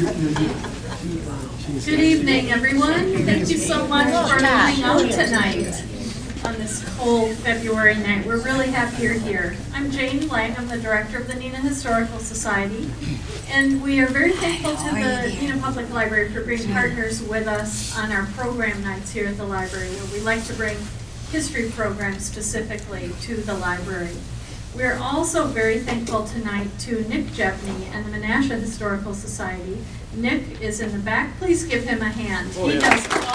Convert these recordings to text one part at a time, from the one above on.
Good evening, everyone. Thank you so much for coming out tonight on this cold February night. We're really happy you're here. I'm Jane Lang. I'm the director of the Neenah Historical Society, and we are very thankful to the Neenah Public Library for being partners with us on our program nights here at the library, where we like to bring history programs specifically to the library. We're also very thankful tonight to Nick Jepney and the Menasha Historical Society. Nick is in the back. Please give him a hand. He does all of our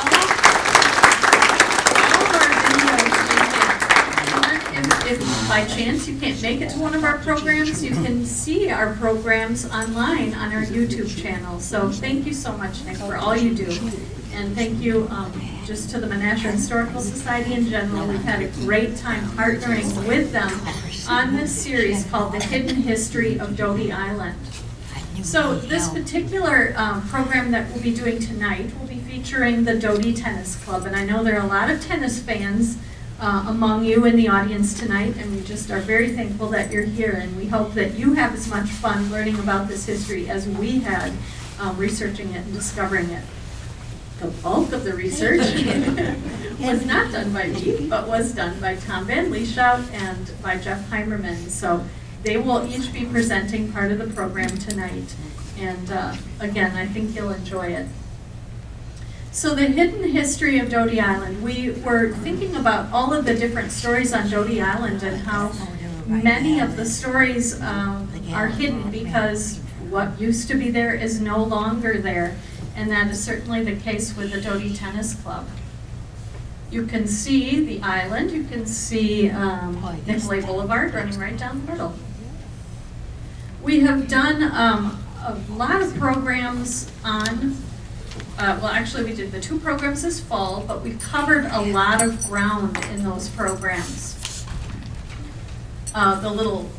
videos. And if by chance you can't make it to one of our programs, you can see our programs online on our YouTube channel. So thank you so much, Nick, for all you do. And thank you just to the Menasha Historical Society in general. We've had a great time partnering with them on this series called The Hidden History of Doty Island. So this particular program that we'll be doing tonight will be featuring the Doty Tennis Club. And I know there are a lot of tennis fans among you in the audience tonight, and we just are very thankful that you're here. And we hope that you have as much fun learning about this history as we had researching it and discovering it. The bulk of the research was not done by me, but was done by Tom VanLieshout and by Jeff Heimerman. So they will each be presenting part of the program tonight. And again, I think you'll enjoy it. So the hidden history of Doty Island. We were thinking about all of the different stories on Doty Island and how many of the stories are hidden because what used to be there is no longer there. And that is certainly the case with the Doty Tennis Club. You can see the island, you can see Nicolay Boulevard running right down the middle. We have done a lot of programs on, well actually we did the 2 programs this fall, but we covered a lot of ground in those programs. The little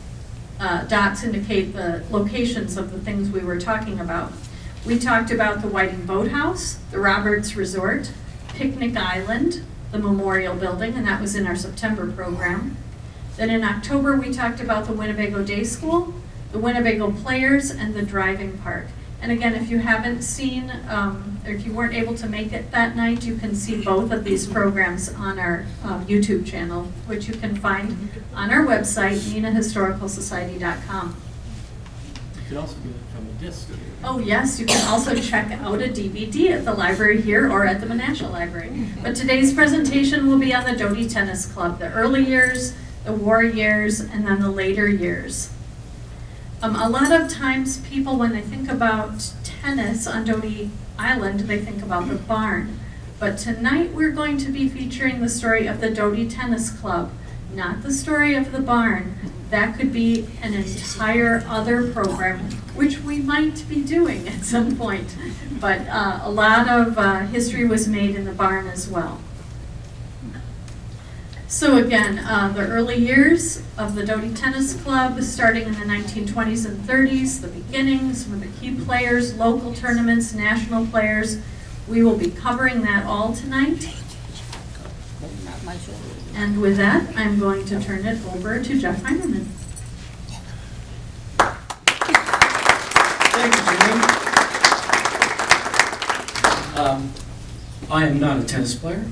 dots indicate the locations of the things we were talking about. We talked about the Whiting Boathouse, the Roberts Resort, Picnic Island, the Memorial Building, and that was in our September program. Then in October, we talked about the Winnebago Day School, the Winnebago Players, and the Driving Park. And again, if you haven't seen, or if you weren't able to make it that night, you can see both of these programs on our YouTube channel, which you can find on our website, NeenahHistoricalSociety.com. You can also get it from a disc. Oh yes, you can also check out a DVD at the library here or at the Menasha Library. But today's presentation will be on the Doty Tennis Club, the early years, the war years, and then the later years. A lot of times people, when they think about tennis on Doty Island, they think about the barn. But tonight we're going to be featuring the story of the Doty Tennis Club, not the story of the barn. That could be an entire other program, which we might be doing at some point. But a lot of history was made in the barn as well. So again, the early years of the Doty Tennis Club, starting in the 1920s and 30s, the beginning, some of the key players, local tournaments, national players. We will be covering that all tonight. And with that, I'm going to turn it over to Jeff Heimerman. Thank you, Jane. I am not a tennis player.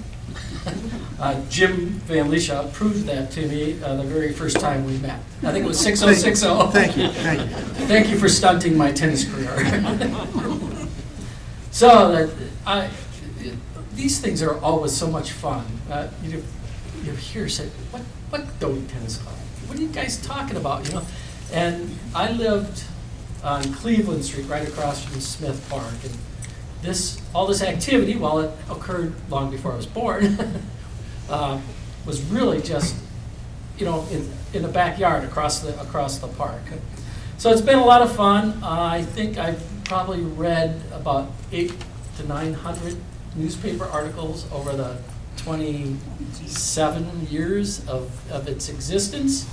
Jim VanLieshout proved that to me the very first time we met. I think it was 6060. Thank you. Thank you. Thank you for stunting my tennis career. So these things are always so much fun. You hear say, what Doty Tennis Club? What are you guys talking about? You know, and I lived on Cleveland Street, right across from Smith Park, and all this activity, while it occurred long before I was born, was really just, you know, in the backyard across the park. So it's been a lot of fun. I think I've probably read about 800 to 900 newspaper articles over the 27 years of its existence.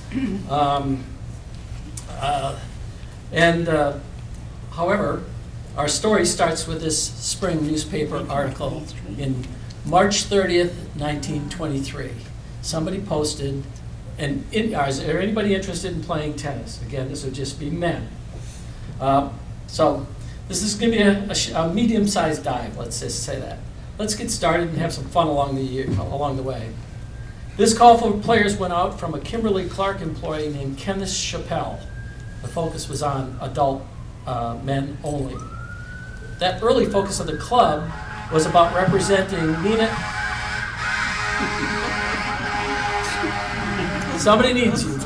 However, our story starts with this spring newspaper article in March 30th, 1923. Somebody posted, and is there anybody interested in playing tennis? Again, this would just be men. So This is going to be a medium-sized dive, let's just say that. Let's get started and have some fun along the way. This call for players went out from a Kimberly Clark employee named Kenneth Chappelle. The focus was on adult men only. That early focus of the club was about representing Neenah. Somebody needs you.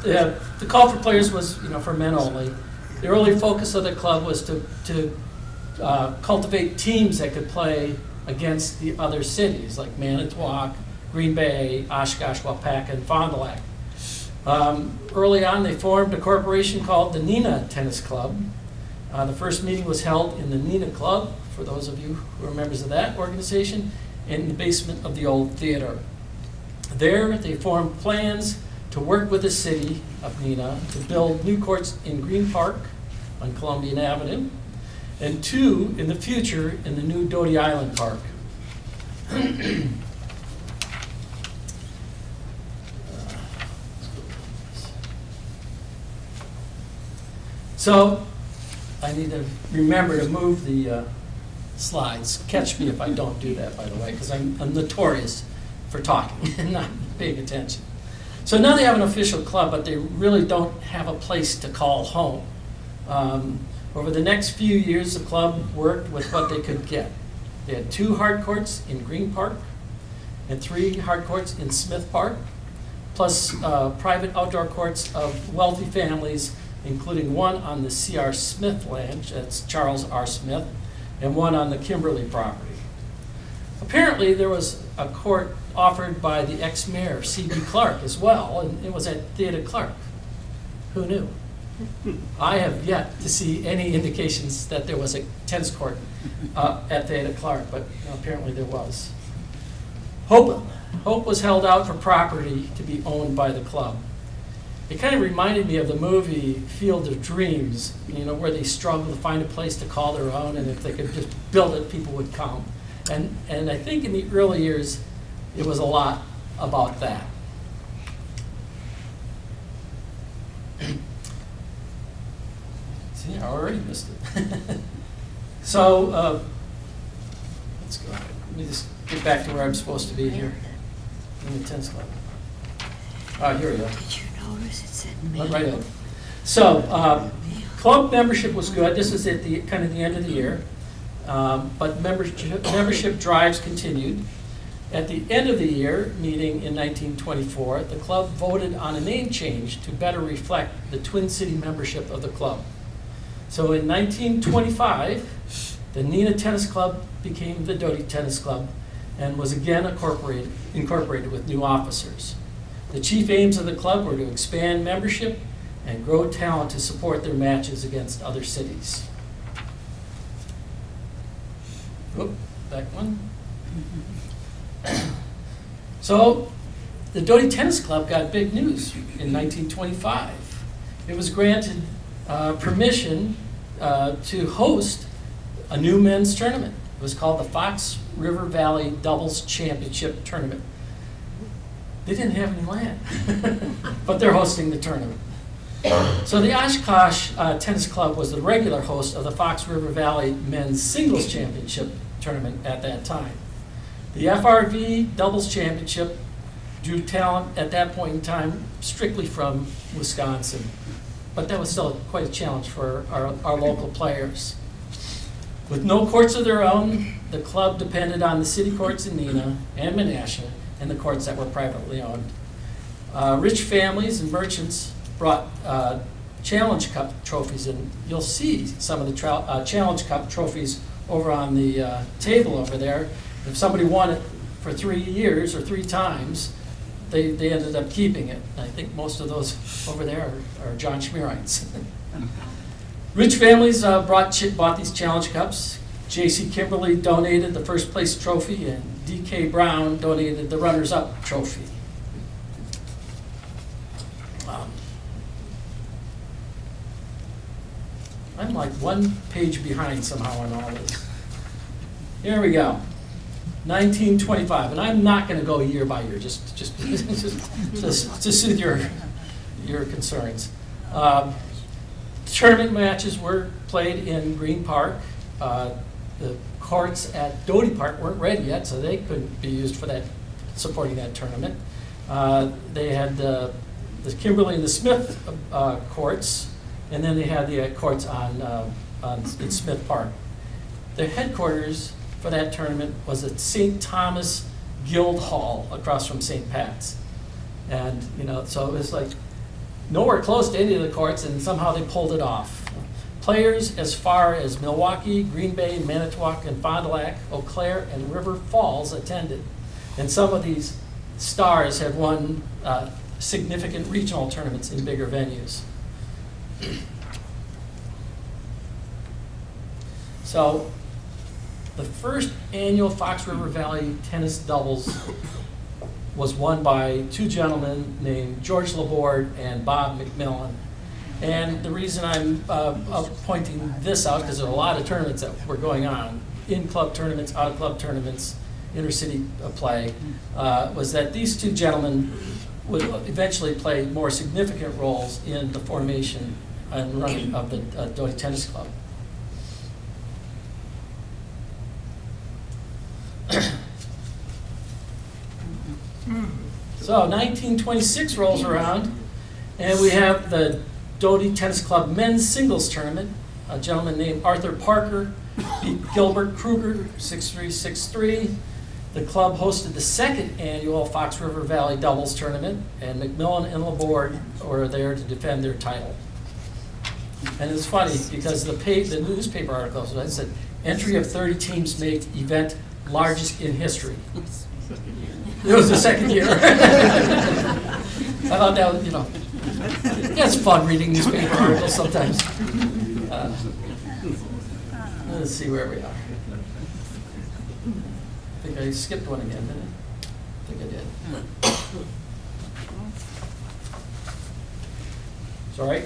The call for players was, for men only. The early focus of the club was to cultivate teams that could play against the other cities like Manitowoc, Green Bay, Oshkosh, Waupaca, and Fond du Lac. Early on, they formed a corporation called the Neenah Tennis Club. The first meeting was held in the Neenah Club, for those of you who are members of that organization, in the basement of the old theater. There, they formed plans to work with the city of Neenah to build new courts in Green Park on Columbian Avenue, and 2 in the future in the new Doty Island Park. So, I need to remember to move the slides. Catch me if I don't do that, by the way, because I'm notorious for talking and not paying attention. So now they have an official club, but they really don't have a place to call home. Over the next few years, the club worked with what they could get. They had 2 hard courts in Green Park and 3 hard courts in Smith Park, plus private outdoor courts of wealthy families, including one on the C.R. Smith land, that's Charles R. Smith, and one on the Kimberly property. Apparently, there was a court offered by the ex-mayor, C.B. Clark, as well, and it was at Theatre Clark. Who knew? I have yet to see any indications that there was a tennis court at Theatre Clark, but apparently there was. Hope was held out for property to be owned by the club. It kind of reminded me of the movie Field of Dreams, where they struggle to find a place to call their own, and if they could just build it, people would come. And I think in the early years, it was a lot about that. See, I already missed it. So, let's go. Let me just get back to where I'm supposed to be here in the tennis club. Here we go. Did you notice it said Right in. So, club membership was good. This is at the kind of the end of the year, but membership drives continued. At the end of the year, meeting in 1924, the club voted on a name change to better reflect the Twin City membership of the club. So in 1925, the Neenah Tennis Club became the Doty Tennis Club and was again incorporated with new officers. The chief aims of the club were to expand membership and grow talent to support their matches against other cities. Oop, back one. So, the Doty Tennis Club got big news in 1925. It was granted permission to host a new men's tournament. It was called the Fox River Valley Doubles Championship Tournament. They didn't have any land, but they're hosting the tournament. So the Oshkosh Tennis Club was the regular host of the Fox River Valley Men's Singles Championship Tournament at that time. The FRV Doubles Championship drew talent at that point in time strictly from Wisconsin, but that was still quite a challenge for our local players. With no courts of their own, the club depended on the city courts in Neenah and Menasha and the courts that were privately owned. Rich families and merchants brought Challenge Cup trophies, and you'll see some of the Challenge Cup trophies over on the table over there. If somebody won it for 3 years or 3 times, they ended up keeping it. I think most of those over there are John Schmierites. Rich families bought these Challenge Cups. J.C. Kimberly donated the first place trophy, and D.K. Brown donated the runners-up trophy. I'm like 1 page behind somehow on all this. Here we go. 1925, and I'm not going to go year by year, just to soothe your concerns. Tournament matches were played in Green Park. The courts at Doty Park weren't ready yet, so they couldn't be used for that, supporting that tournament. They had the Kimberly and the Smith courts, and then they had the courts in Smith Park. Their headquarters for that tournament was at St. Thomas Guild Hall across from St. Pat's. And, so it was like nowhere close to any of the courts, and somehow they pulled it off. Players as far as Milwaukee, Green Bay, Manitowoc, and Fond du Lac, Eau Claire, and River Falls attended. And some of these stars have won significant regional tournaments in bigger venues. So the first annual Fox River Valley Tennis Doubles was won by two gentlemen named George Laborde and Bob McMillan. And the reason I'm pointing this out, because there are a lot of tournaments that were going on, in-club tournaments, out-of-club tournaments, intercity play, was that these two gentlemen would eventually play more significant roles in the formation and running of the Doty Tennis Club. So 1926 rolls around, and we have the Doty Tennis Club men's singles tournament. A gentleman named Arthur Parker beat Gilbert Kruger 6-3, 6-3. The club hosted the second annual Fox River Valley doubles tournament, and McMillan and Laborde were there to defend their title. And it's funny because the newspaper articles said, entry of 30 teams make event largest in history. It was the second year. I thought that was, it's fun reading newspaper articles sometimes. Let's see where we are. I think I skipped one again, didn't I? I think I did. Sorry.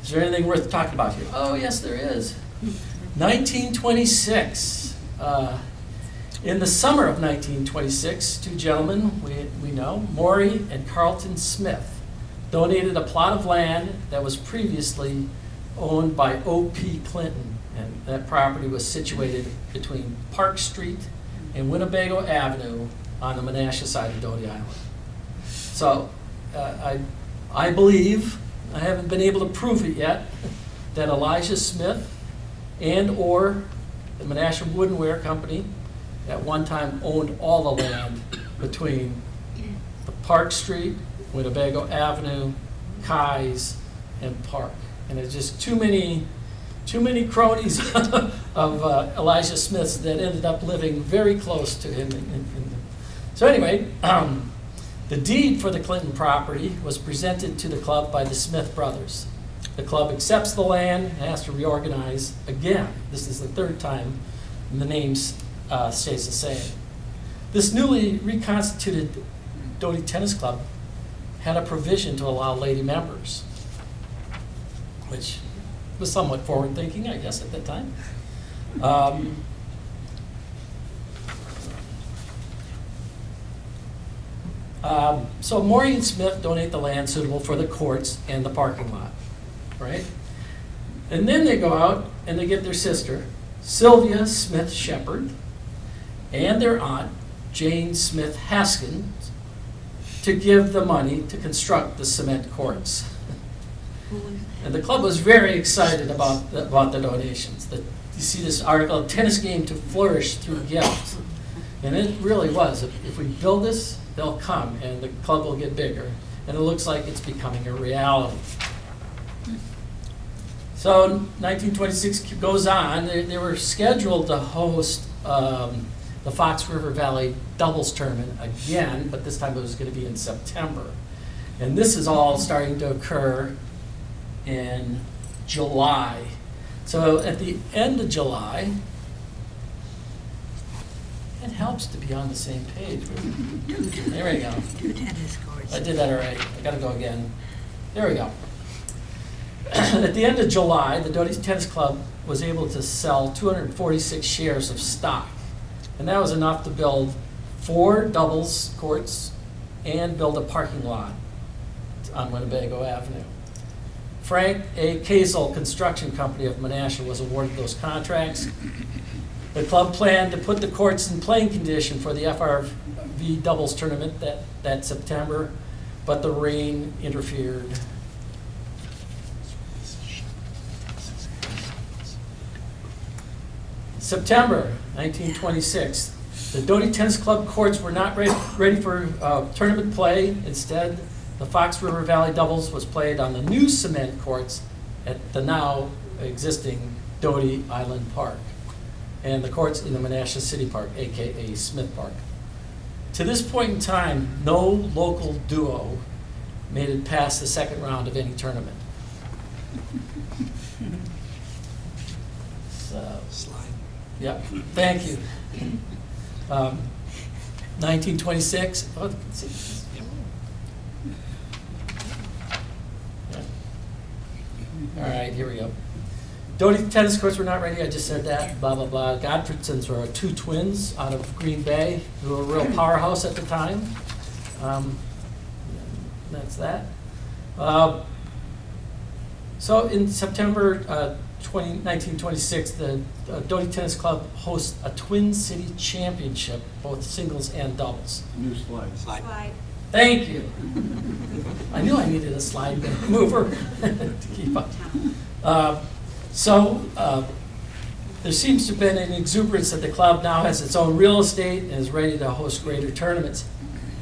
Is there anything worth talking about here? Oh, yes, there is. 1926. In the summer of 1926, two gentlemen we know, Maury and Carlton Smith, donated a plot of land that was previously owned by O.P. Clinton, and that property was situated between Park Street and Winnebago Avenue on the Menasha side of Doty Island. So I believe, I haven't been able to prove it yet, that Elijah Smith and or the Menasha Woodenware Company at one time owned all the land between the Park Street, Winnebago Avenue, Kai's, and Park. And there's just too many cronies of Elijah Smith's that ended up living very close to him. So anyway, the deed for the Clinton property was presented to the club by the Smith brothers. The club accepts the land and has to reorganize again. This is the third time, and the name stays the same. This newly reconstituted Doty Tennis Club had a provision to allow lady members, which was somewhat forward-thinking, I guess, at that time. So Maury and Smith donate the land suitable for the courts and the parking lot, right? And then they go out and they get their sister, Sylvia Smith Shepard, and their aunt, Jane Smith Haskins, to give the money to construct the cement courts. And the club was very excited about the donations. You see this article, tennis game to flourish through gifts. And it really was. If we build this, they'll come, and the club will get bigger. And it looks like it's becoming a reality. So 1926 goes on. They were scheduled to host the Fox River Valley doubles tournament again, but this time it was going to be in September. And this is all starting to occur in July. So at the end of July, it helps to be on the same page. There we go. Two tennis courts. I did that all right. I got to go again. There we go. At the end of July, the Doty Tennis Club was able to sell 246 shares of stock. And that was enough to build 4 doubles courts and build a parking lot on Winnebago Avenue. Frank A. Kazel Construction Company of Menasha was awarded those contracts. The club planned to put the courts in playing condition for the FRV doubles tournament that September, but the rain interfered. September 1926, the Doty Tennis Club courts were not ready for tournament play. Instead, the Fox River Valley doubles was played on the new cement courts at the now existing Doty Island Park, and the courts in the Menasha City Park, aka Smith Park. To this point in time, no local duo made it past the second round of any tournament. So, yep, thank you. 1926. Oh, let's see. Yeah. All right, here we go. Doty tennis courts were not ready. I just said that. Blah blah blah. Godfredsons were two twins out of Green Bay who were a real powerhouse at the time. That's that. So in September 1926, the Doty Tennis Club hosts a Twin City Championship, both singles and doubles. New slide. Slide. Thank you. I knew I needed a slide mover to keep up. There seems to have been an exuberance that the club now has its own real estate and is ready to host greater tournaments.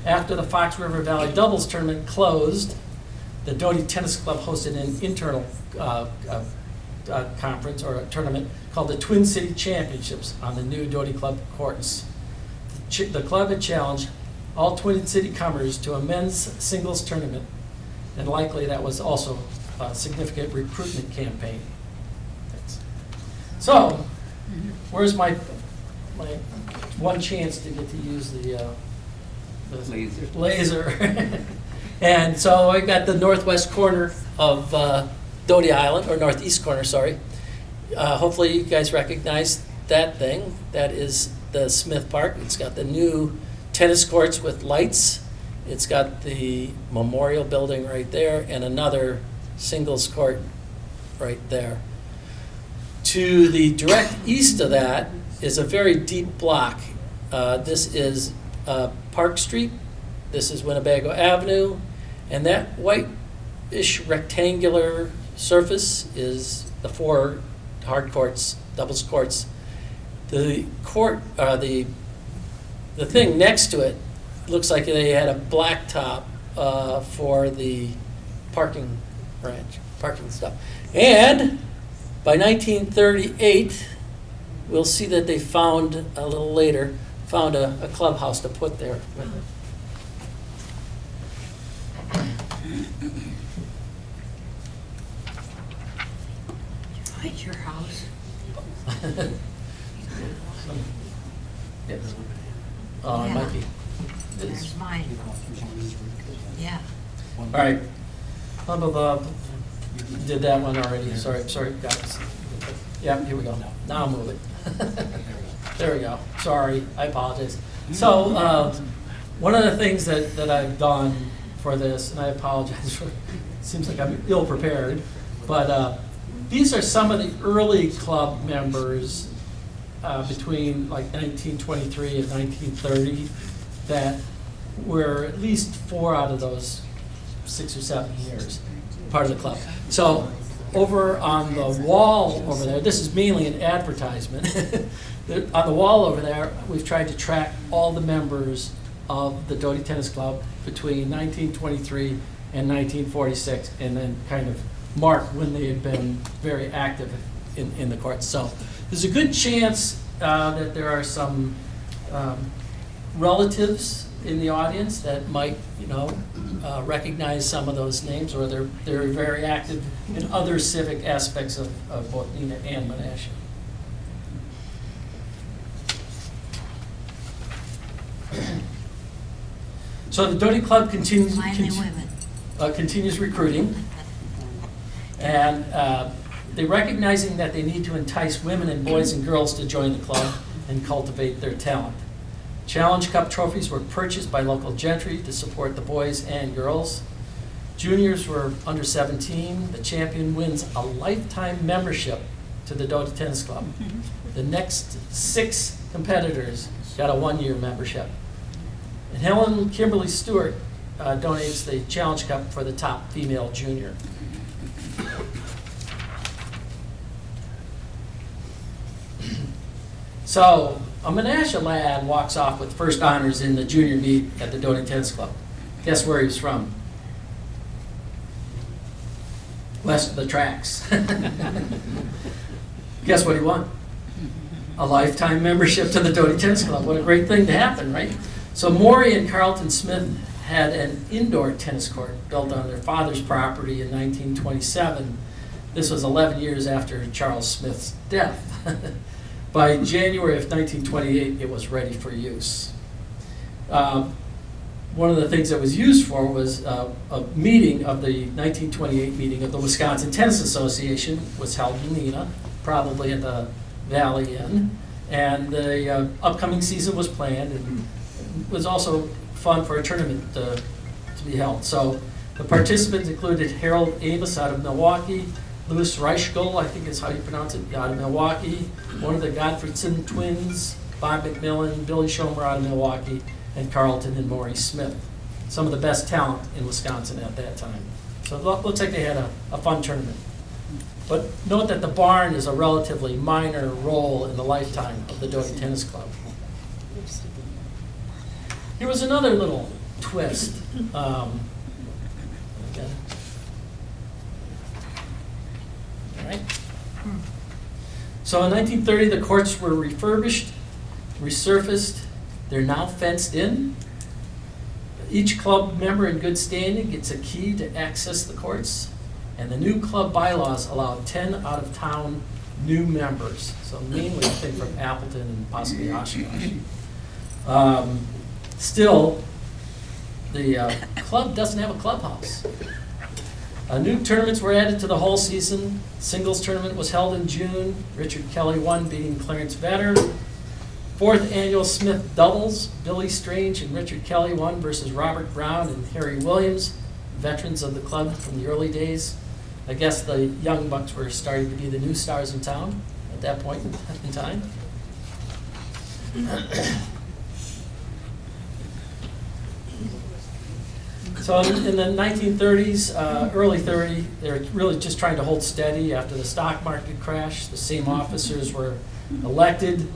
After the Fox River Valley doubles tournament closed, the Doty Tennis Club hosted an internal conference or a tournament called the Twin City Championships on the new Doty Club courts. The club had challenged all Twin City comers to a men's singles tournament, and likely that was also a significant recruitment campaign. So, where's my one chance to get to use the laser? And so I got the northwest corner of Doty Island, or northeast corner, sorry. Hopefully you guys recognize that thing. That is the Smith Park. It's got the new tennis courts with lights. It's got the memorial building right there and another singles court right there. To the direct east of that is a very deep block. This is Park Street. This is Winnebago Avenue. And that white-ish rectangular surface is the four hard courts, doubles courts. The court, the thing next to it looks like they had a blacktop for the parking stuff. And by 1938, we'll see that they found, a little later, found a clubhouse to put there with it. Find your house. Yes. Oh, it might be. There's mine. Yeah. All right. Blah, blah, blah. Did that one already. Sorry, guys. Yeah, here we go. Now I'll move it. There we go. Sorry, I apologize. So one of the things that I've done for this, and I apologize for, it seems like I'm ill prepared, but these are some of the early club members between like 1923 and 1930 that were at least 4 out of those 6 or 7 years part of the club. So over on the wall over there, this is mainly an advertisement. On the wall over there, we've tried to track all the members of the Doty Tennis Club between 1923 and 1946, and then kind of mark when they had been very active in the courts. So there's a good chance that there are some relatives in the audience that might, recognize some of those names, or they're very active in other civic aspects of both Neenah and Menasha. So the Doty Club continues recruiting, and they're recognizing that they need to entice women and boys and girls to join the club and cultivate their talent. Challenge Cup trophies were purchased by local gentry to support the boys and girls. Juniors were under 17. The champion wins a lifetime membership to the Doty Tennis Club. The next 6 competitors got a 1-year membership. And Helen Kimberly Stewart donates the Challenge Cup for the top female junior. So, a Menasha lad walks off with first honors in the junior meet at the Doty Tennis Club. Guess where he's from? West of the tracks. Guess what he won? A lifetime membership to the Doty Tennis Club. What a great thing to happen, right? So Maury and Carlton Smith had an indoor tennis court built on their father's property in 1927. This was 11 years after Charles Smith's death. By January of 1928, it was ready for use. One of the things that was used for was a meeting of the 1928 meeting of the Wisconsin Tennis Association was held in Neenah, probably at the Valley Inn, and the upcoming season was planned, and it was also fun for a tournament to be held. So the participants included Harold Amos out of Milwaukee, Louis Reichel, I think is how you pronounce it, out of Milwaukee, one of the Gottfriedson twins, Bob McMillan, Billy Schomer out of Milwaukee, and Carlton and Maury Smith. Some of the best talent in Wisconsin at that time. So it looks like they had a fun tournament. But note that the barn is a relatively minor role in the lifetime of the Doty Tennis Club. Here was another little twist. Okay. All right. So in 1930, the courts were refurbished, resurfaced. They're now fenced in. Each club member in good standing gets a key to access the courts. And the new club bylaws allow 10 out-of-town new members. So mainly, I think, from Appleton and possibly Oshkosh. Still, the club doesn't have a clubhouse. New tournaments were added to the whole season. Singles tournament was held in June. Richard Kelly won, beating Clarence Vetter. 4th annual Smith doubles. Billy Strange and Richard Kelly won versus Robert Brown and Harry Williams, veterans of the club from the early days. I guess the young bucks were starting to be the new stars in town at that point in time. So in the 1930s, early 30s, they were really just trying to hold steady after the stock market crash. The same officers were elected.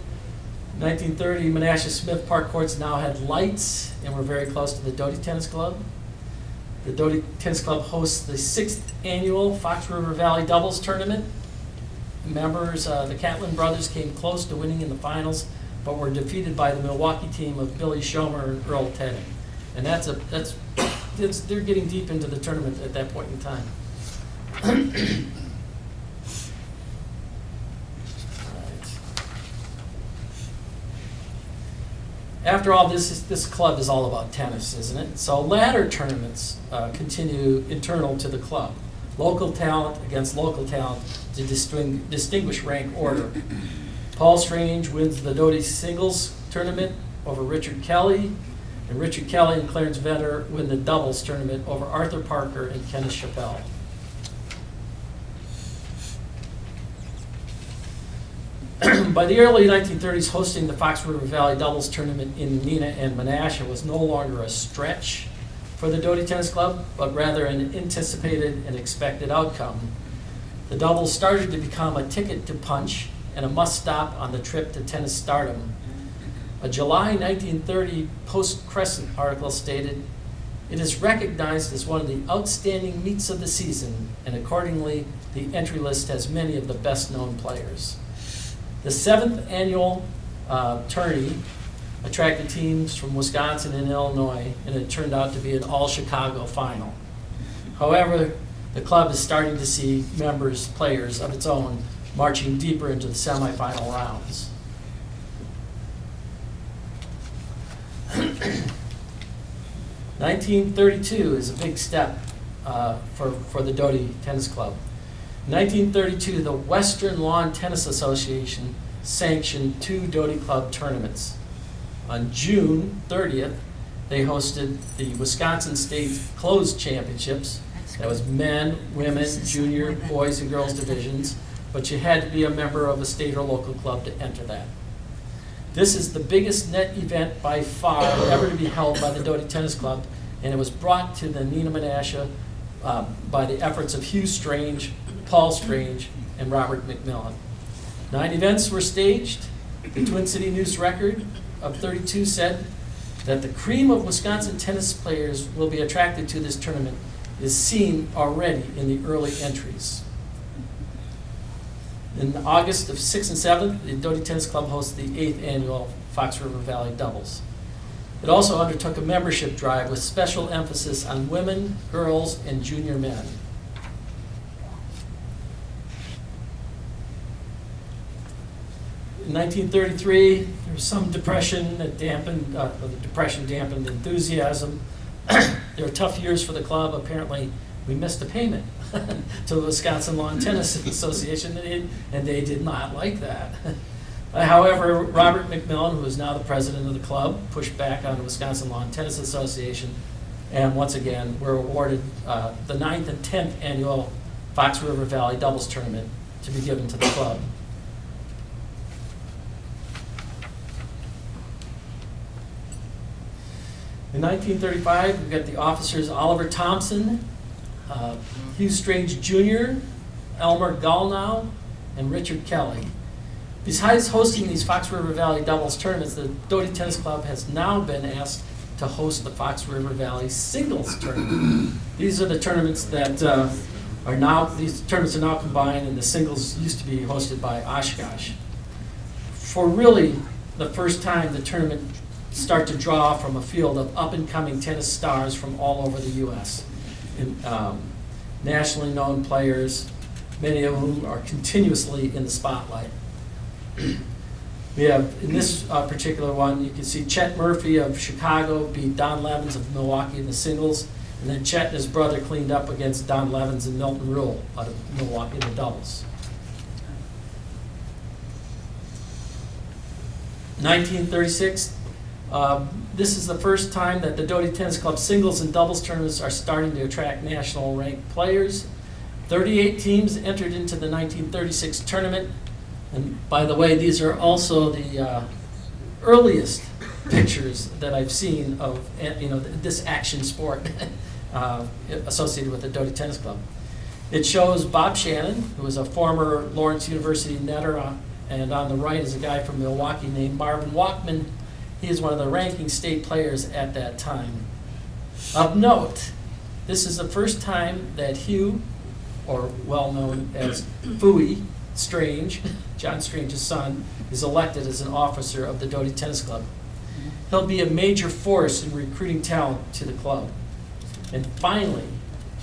1930, Menasha Smith Park courts now had lights and were very close to the Doty Tennis Club. The Doty Tennis Club hosts the 6th annual Fox River Valley Doubles Tournament. Members, the Catlin brothers, came close to winning in the finals, but were defeated by the Milwaukee team of Billy Schomer and Earl Teddy. And they're getting deep into the tournament at that point in time. After all, this club is all about tennis, isn't it? So ladder tournaments continue internal to the club. Local talent against local talent to distinguish rank order. Paul Strange wins the Doty singles tournament over Richard Kelly, and Richard Kelly and Clarence Vetter win the doubles tournament over Arthur Parker and Kenneth Chappelle. By the early 1930s, hosting the Fox River Valley Doubles Tournament in Neenah and Menasha was no longer a stretch for the Doty Tennis Club, but rather an anticipated and expected outcome. The doubles started to become a ticket to punch and a must-stop on the trip to tennis stardom. A July 1930 Post-Crescent article stated, "It is recognized as one of the outstanding meets of the season, and accordingly, the entry list has many of the best-known players." The 7th annual tourney attracted teams from Wisconsin and Illinois, and it turned out to be an all-Chicago final. However, the club is starting to see players of its own, marching deeper into the semifinal rounds. 1932 is a big step for the Doty Tennis Club. In 1932, the Western Lawn Tennis Association sanctioned 2 Doty Club tournaments. On June 30th, they hosted the Wisconsin State Closed Championships, That was men, women, junior, boys and girls divisions, but you had to be a member of a state or local club to enter that. This is the biggest net event by far ever to be held by the Doty Tennis Club, and it was brought to the Neenah, Menasha by the efforts of Hugh Strange, Paul Strange, and Robert McMillan. 9 events were staged. The Twin City News Record of 32 said that the cream of Wisconsin tennis players will be attracted to this tournament is seen already in the early entries. In August of 6th and 7th, the Doty Tennis Club hosts the 8th annual Fox River Valley Doubles. It also undertook a membership drive with special emphasis on women, girls, and junior men. In 1933, there was some depression that dampened, the depression dampened enthusiasm. There were tough years for the club. Apparently, we missed a payment to the Wisconsin Lawn Tennis Association, and they did not like that. However, Robert McMillan, who is now the president of the club, pushed back on the Wisconsin Lawn Tennis Association, and once again, were awarded the 9th and 10th annual Fox River Valley Doubles Tournament to be given to the club. In 1935, we've got the officers Oliver Thompson, Hugh Strange Jr., Elmer Gallnow, and Richard Kelly. Besides hosting these Fox River Valley Doubles tournaments, the Doty Tennis Club has now been asked to host the Fox River Valley Singles Tournament. These are the tournaments that these tournaments are now combined, and the singles used to be hosted by Oshkosh. For really the first time, the tournament start to draw from a field of up-and-coming tennis stars from all over the U.S. Nationally known players, many of whom are continuously in the spotlight. We have, in this particular one, you can see Chet Murphy of Chicago beat Don Levins of Milwaukee in the singles, and then Chet and his brother cleaned up against Don Levins and Milton Rule out of Milwaukee in the doubles. 1936, this is the first time that the Doty Tennis Club singles and doubles tournaments are starting to attract national ranked players. 38 teams entered into the 1936 tournament. And by the way, these are also the earliest pictures that I've seen of this action sport associated with the Doty Tennis Club. It shows Bob Shannon, who was a former Lawrence University netter, and on the right is a guy from Milwaukee named Marvin Walkman. He is one of the ranking state players at that time. Of note, this is the first time that Hugh, or well known as Fooey Strange, John Strange's son, is elected as an officer of the Doty Tennis Club. He'll be a major force in recruiting talent to the club. And finally,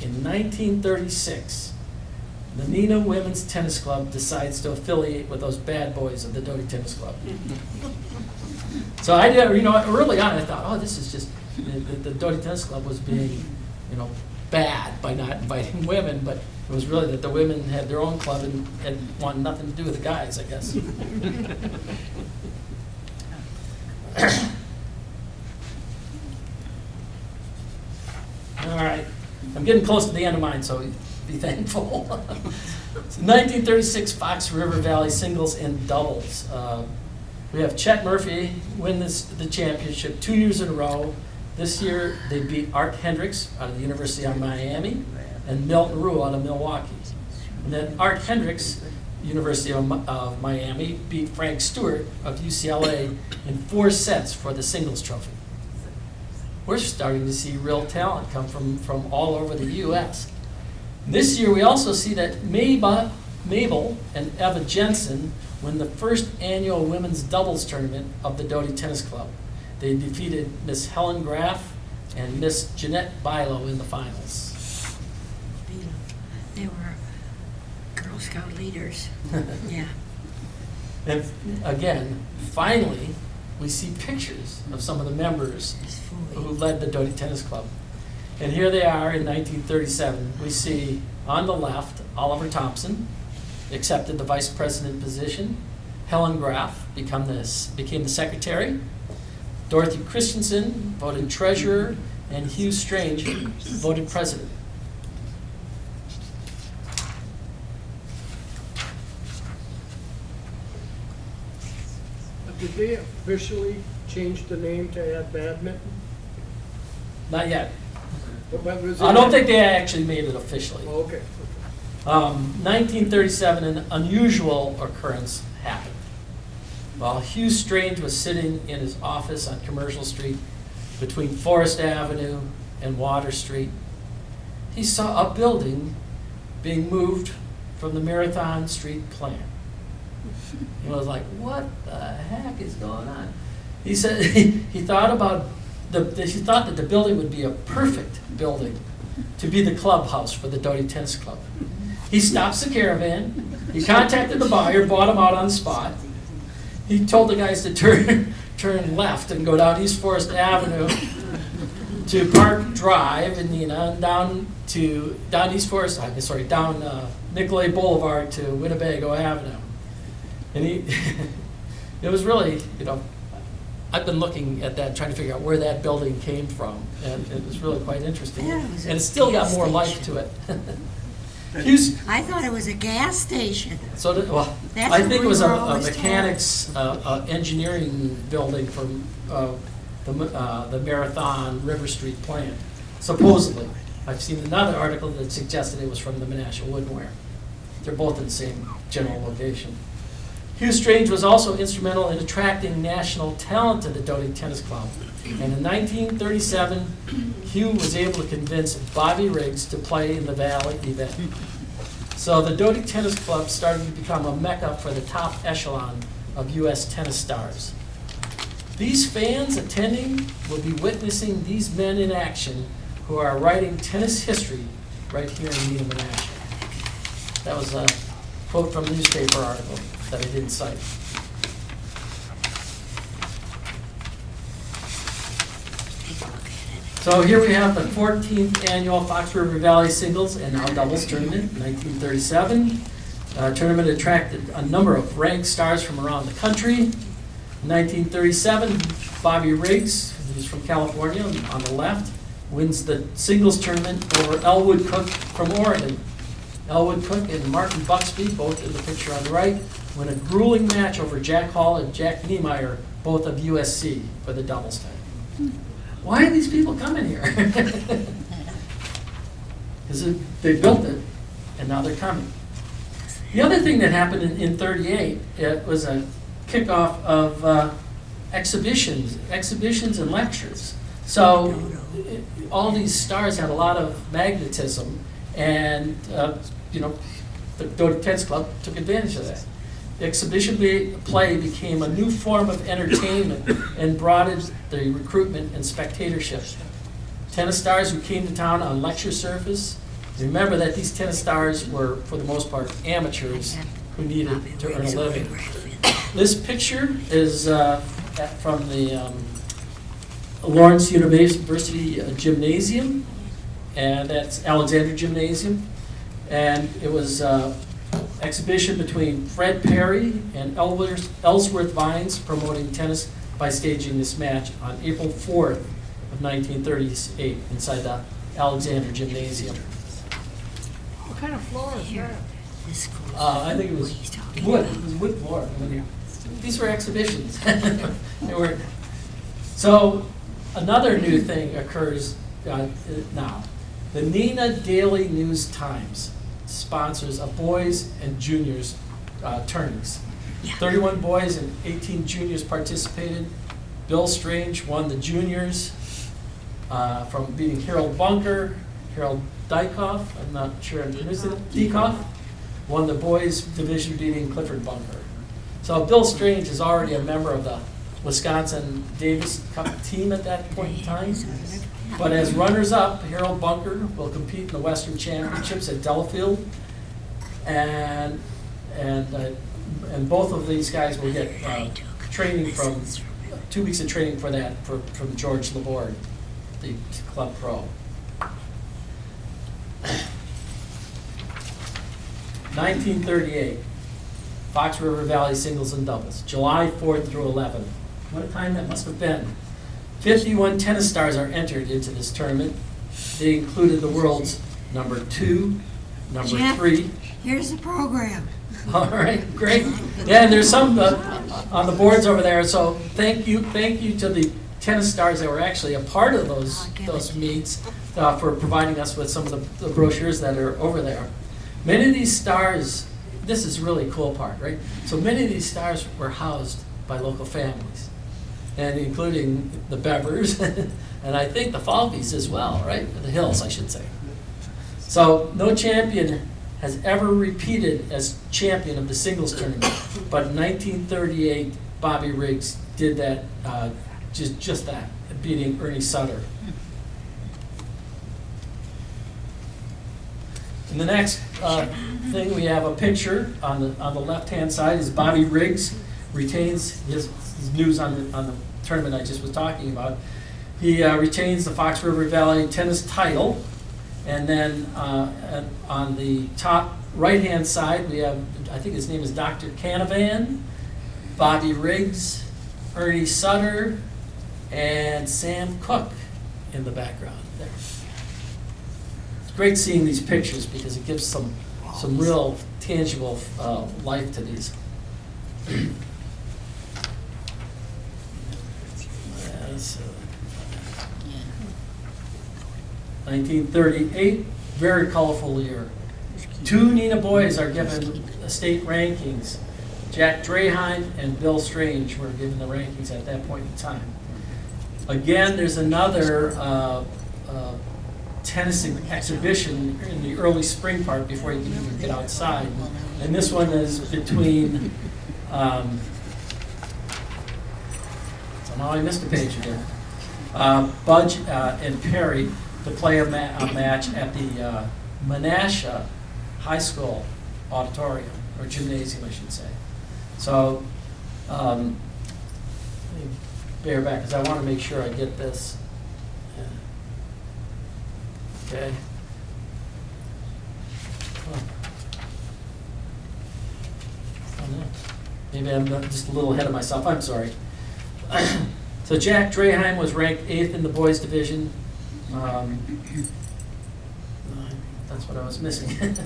in 1936, the Neenah Women's Tennis Club decides to affiliate with those bad boys of the Doty Tennis Club. So I did, early on I thought, oh, this is just, the Doty Tennis Club was being, bad by not inviting women, but it was really that the women had their own club and wanted nothing to do with the guys, I guess. All right, I'm getting close to the end of mine, so be thankful. So 1936 Fox River Valley singles and doubles. We have Chet Murphy win the championship 2 years in a row. This year they beat Art Hendricks out of the University of Miami and Milton Rule out of Milwaukee. And then Art Hendricks, University of Miami, beat Frank Stewart of UCLA in 4 sets for the singles trophy. We're starting to see real talent come from all over the U.S. This year we also see that Mabel and Eva Jensen win the first annual women's doubles tournament of the Doty Tennis Club. They defeated Miss Helen Graff and Miss Jeanette Bilo in the finals. They were Girl Scout leaders. Yeah. And again, finally, we see pictures of some of the members who led the Doty Tennis Club. And here they are in 1937. We see on the left, Oliver Thompson accepted the vice president position. Helen Graff became the secretary. Dorothy Christensen voted treasurer, and Hugh Strange voted president. Did they officially change the name to add badminton? Not yet. What was I it? don't think they actually made it officially. Oh, okay. 1937, an unusual occurrence happened. While Hugh Strange was sitting in his office on Commercial Street between Forest Avenue and Water Street, he saw a building being moved from the Marathon Street plant. He was like, what the heck is going on? He said he thought about he thought that the building would be a perfect building to be the clubhouse for the Doty Tennis Club. He stops the caravan, he contacted the buyer, bought him out on the spot. He told the guys to turn left and go down East Forest Avenue to Park Drive in Neenah, and down Nicolay Boulevard to Winnebago Avenue. And it was really, I've been looking at that, trying to figure out where that building came from, and it was really quite interesting. Yeah, it was a And it's still got gas more life station. to it. Hughes, I thought it was a gas station. I That's think what it was we were a always mechanics, engineering building from the Marathon River Street plant, supposedly. I've seen another article that suggested it was from the Menasha Woodware. They're both in the same general location. Hugh Strange was also instrumental in attracting national talent to the Doty Tennis Club. And in 1937, Hugh was able to convince Bobby Riggs to play in the Valley event. So the Doty Tennis Club started to become a mecca for the top echelon of U.S. tennis stars. These fans attending will be witnessing these men in action who are writing tennis history right here in Neenah, Menasha. That was a quote from a newspaper article that I didn't cite. So here we have the 14th annual Fox River Valley Singles and now Doubles Tournament, 1937. Tournament attracted a number of ranked stars from around the country. In 1937, Bobby Riggs, who's from California on the left, wins the singles tournament over Elwood Cook from Oregon. Elwood Cook and Martin Buxby, both in the picture on the right, win a grueling match over Jack Hall and Jack Niemeyer, both of USC, for the doubles title. Why are these people coming here? Because they built it, and now they're coming. The other thing that happened in 38, it was a kickoff of exhibitions and lectures. So all these stars had a lot of magnetism, and the Doty Tennis Club took advantage of that. The exhibition play became a new form of entertainment and broadened the recruitment and spectatorship. Tennis stars who came to town on lecture service. Remember that these tennis stars were, for the most part, amateurs who needed to earn a living. This picture is from the Lawrence University Gymnasium, and that's Alexander Gymnasium. And it was exhibition between Fred Perry and Ellsworth Vines promoting tennis by staging this match on April 4th of 1938 inside the Alexander Gymnasium. What kind of floor is that? I think it was wood. It was wood floor. These were exhibitions. They were. So another new thing occurs now. The Neenah Daily News Times sponsors a boys and juniors tournaments. 31 boys and 18 juniors participated. Bill Strange won the juniors from beating Harold Bunker. Harold Dykoff, I'm not sure, is it Dykoff? Won the boys division beating Clifford Bunker. So Bill Strange is already a member of the Wisconsin Davis Cup team at that point in time. But as runners-up, Harold Bunker will compete in the Western Championships at Delafield, and both of these guys will get training from 2 weeks of training for that from George Laborde, the club pro. 1938, Fox River Valley Singles and Doubles, July 4th through 11th. What a time that must have been. 51 tennis stars are entered into this tournament. They included the world's number 2, number Jeff? 3. Here's the program. All right, great. Yeah, and there's some on the boards over there. So thank you to the tennis stars that were actually a part of those meets for providing us with some of the brochures that are over there. Many of these stars, this is really cool part, right? So many of these stars were housed by local families, and including the Bevers, and I think the Falveys as well, right? The Hills, I should say. So no champion has ever repeated as champion of the singles tournament, but in 1938, Bobby Riggs did that, just that, beating Ernie Sutter. And the next thing, we have a picture on the left-hand side is Bobby Riggs retains his news on the tournament I just was talking about. He retains the Fox River Valley tennis title, and then on the top right-hand side we have, I think his name is Dr. Canavan, Bobby Riggs, Ernie Sutter, and Sam Cook in the background there. It's great seeing these pictures because it gives some real tangible life to these. 1938, very colorful year. 2 Neenah boys are given state rankings. Jack Draheim and Bill Strange were given the rankings at that point in time. Again, there's another tennis exhibition in the early spring part before you can even get outside. And this one is between, somehow I missed a page again, Budge and Perry to play a match at the Menasha High School auditorium, or gymnasium, I should say. So, let me bear back, because I want to make sure I get this. Okay. Oh, no. Maybe I'm just a little ahead of myself. I'm sorry. So Jack Draheim was ranked 8th in the boys division. That's what I was missing.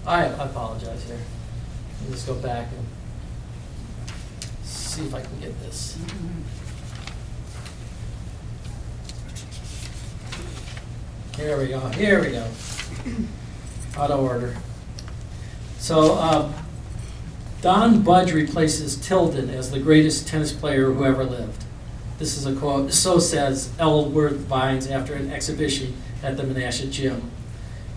I apologize here. Let me just go back and see if I can get this. Here we go. Here we go. Out of order. So Don Budge replaces Tilden as the greatest tennis player who ever lived. This is a quote. So says Ellsworth Vines after an exhibition at the Menasha gym.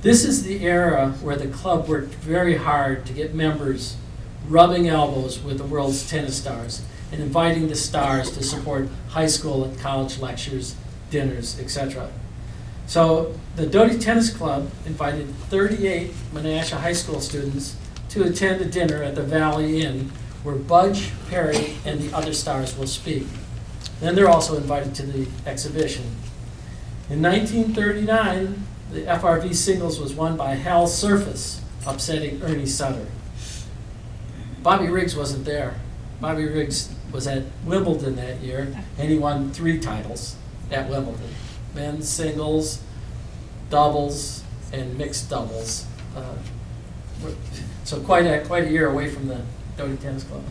This is the era where the club worked very hard to get members rubbing elbows with the world's tennis stars and inviting the stars to support high school and college lectures, dinners, etc. So the Doty Tennis Club invited 38 Menasha high school students to attend a dinner at the Valley Inn where Budge, Perry, and the other stars will speak. Then they're also invited to the exhibition. In 1939, the FRV singles was won by Hal Surface, upsetting Ernie Sutter. Bobby Riggs wasn't there. Bobby Riggs was at Wimbledon that year, and he won 3 titles at Wimbledon. Men's singles, doubles, and mixed doubles. So quite a year away from the Doty Tennis Club.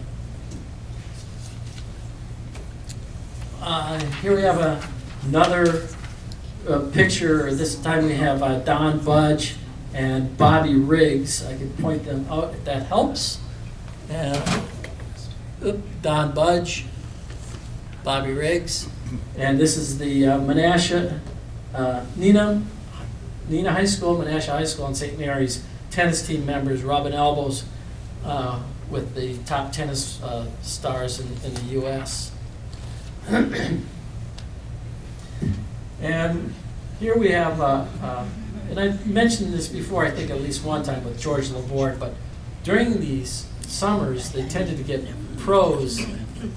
Here we have another picture. This time we have Don Budge and Bobby Riggs. I can point them out if that helps. Don Budge, Bobby Riggs, and this is the Menasha, Neenah High School, Menasha High School, and St. Mary's tennis team members rubbing elbows with the top tennis stars in the U.S. And here we have, and I mentioned this before, I think at least one time with George Laborde, but during these summers, they tended to get pros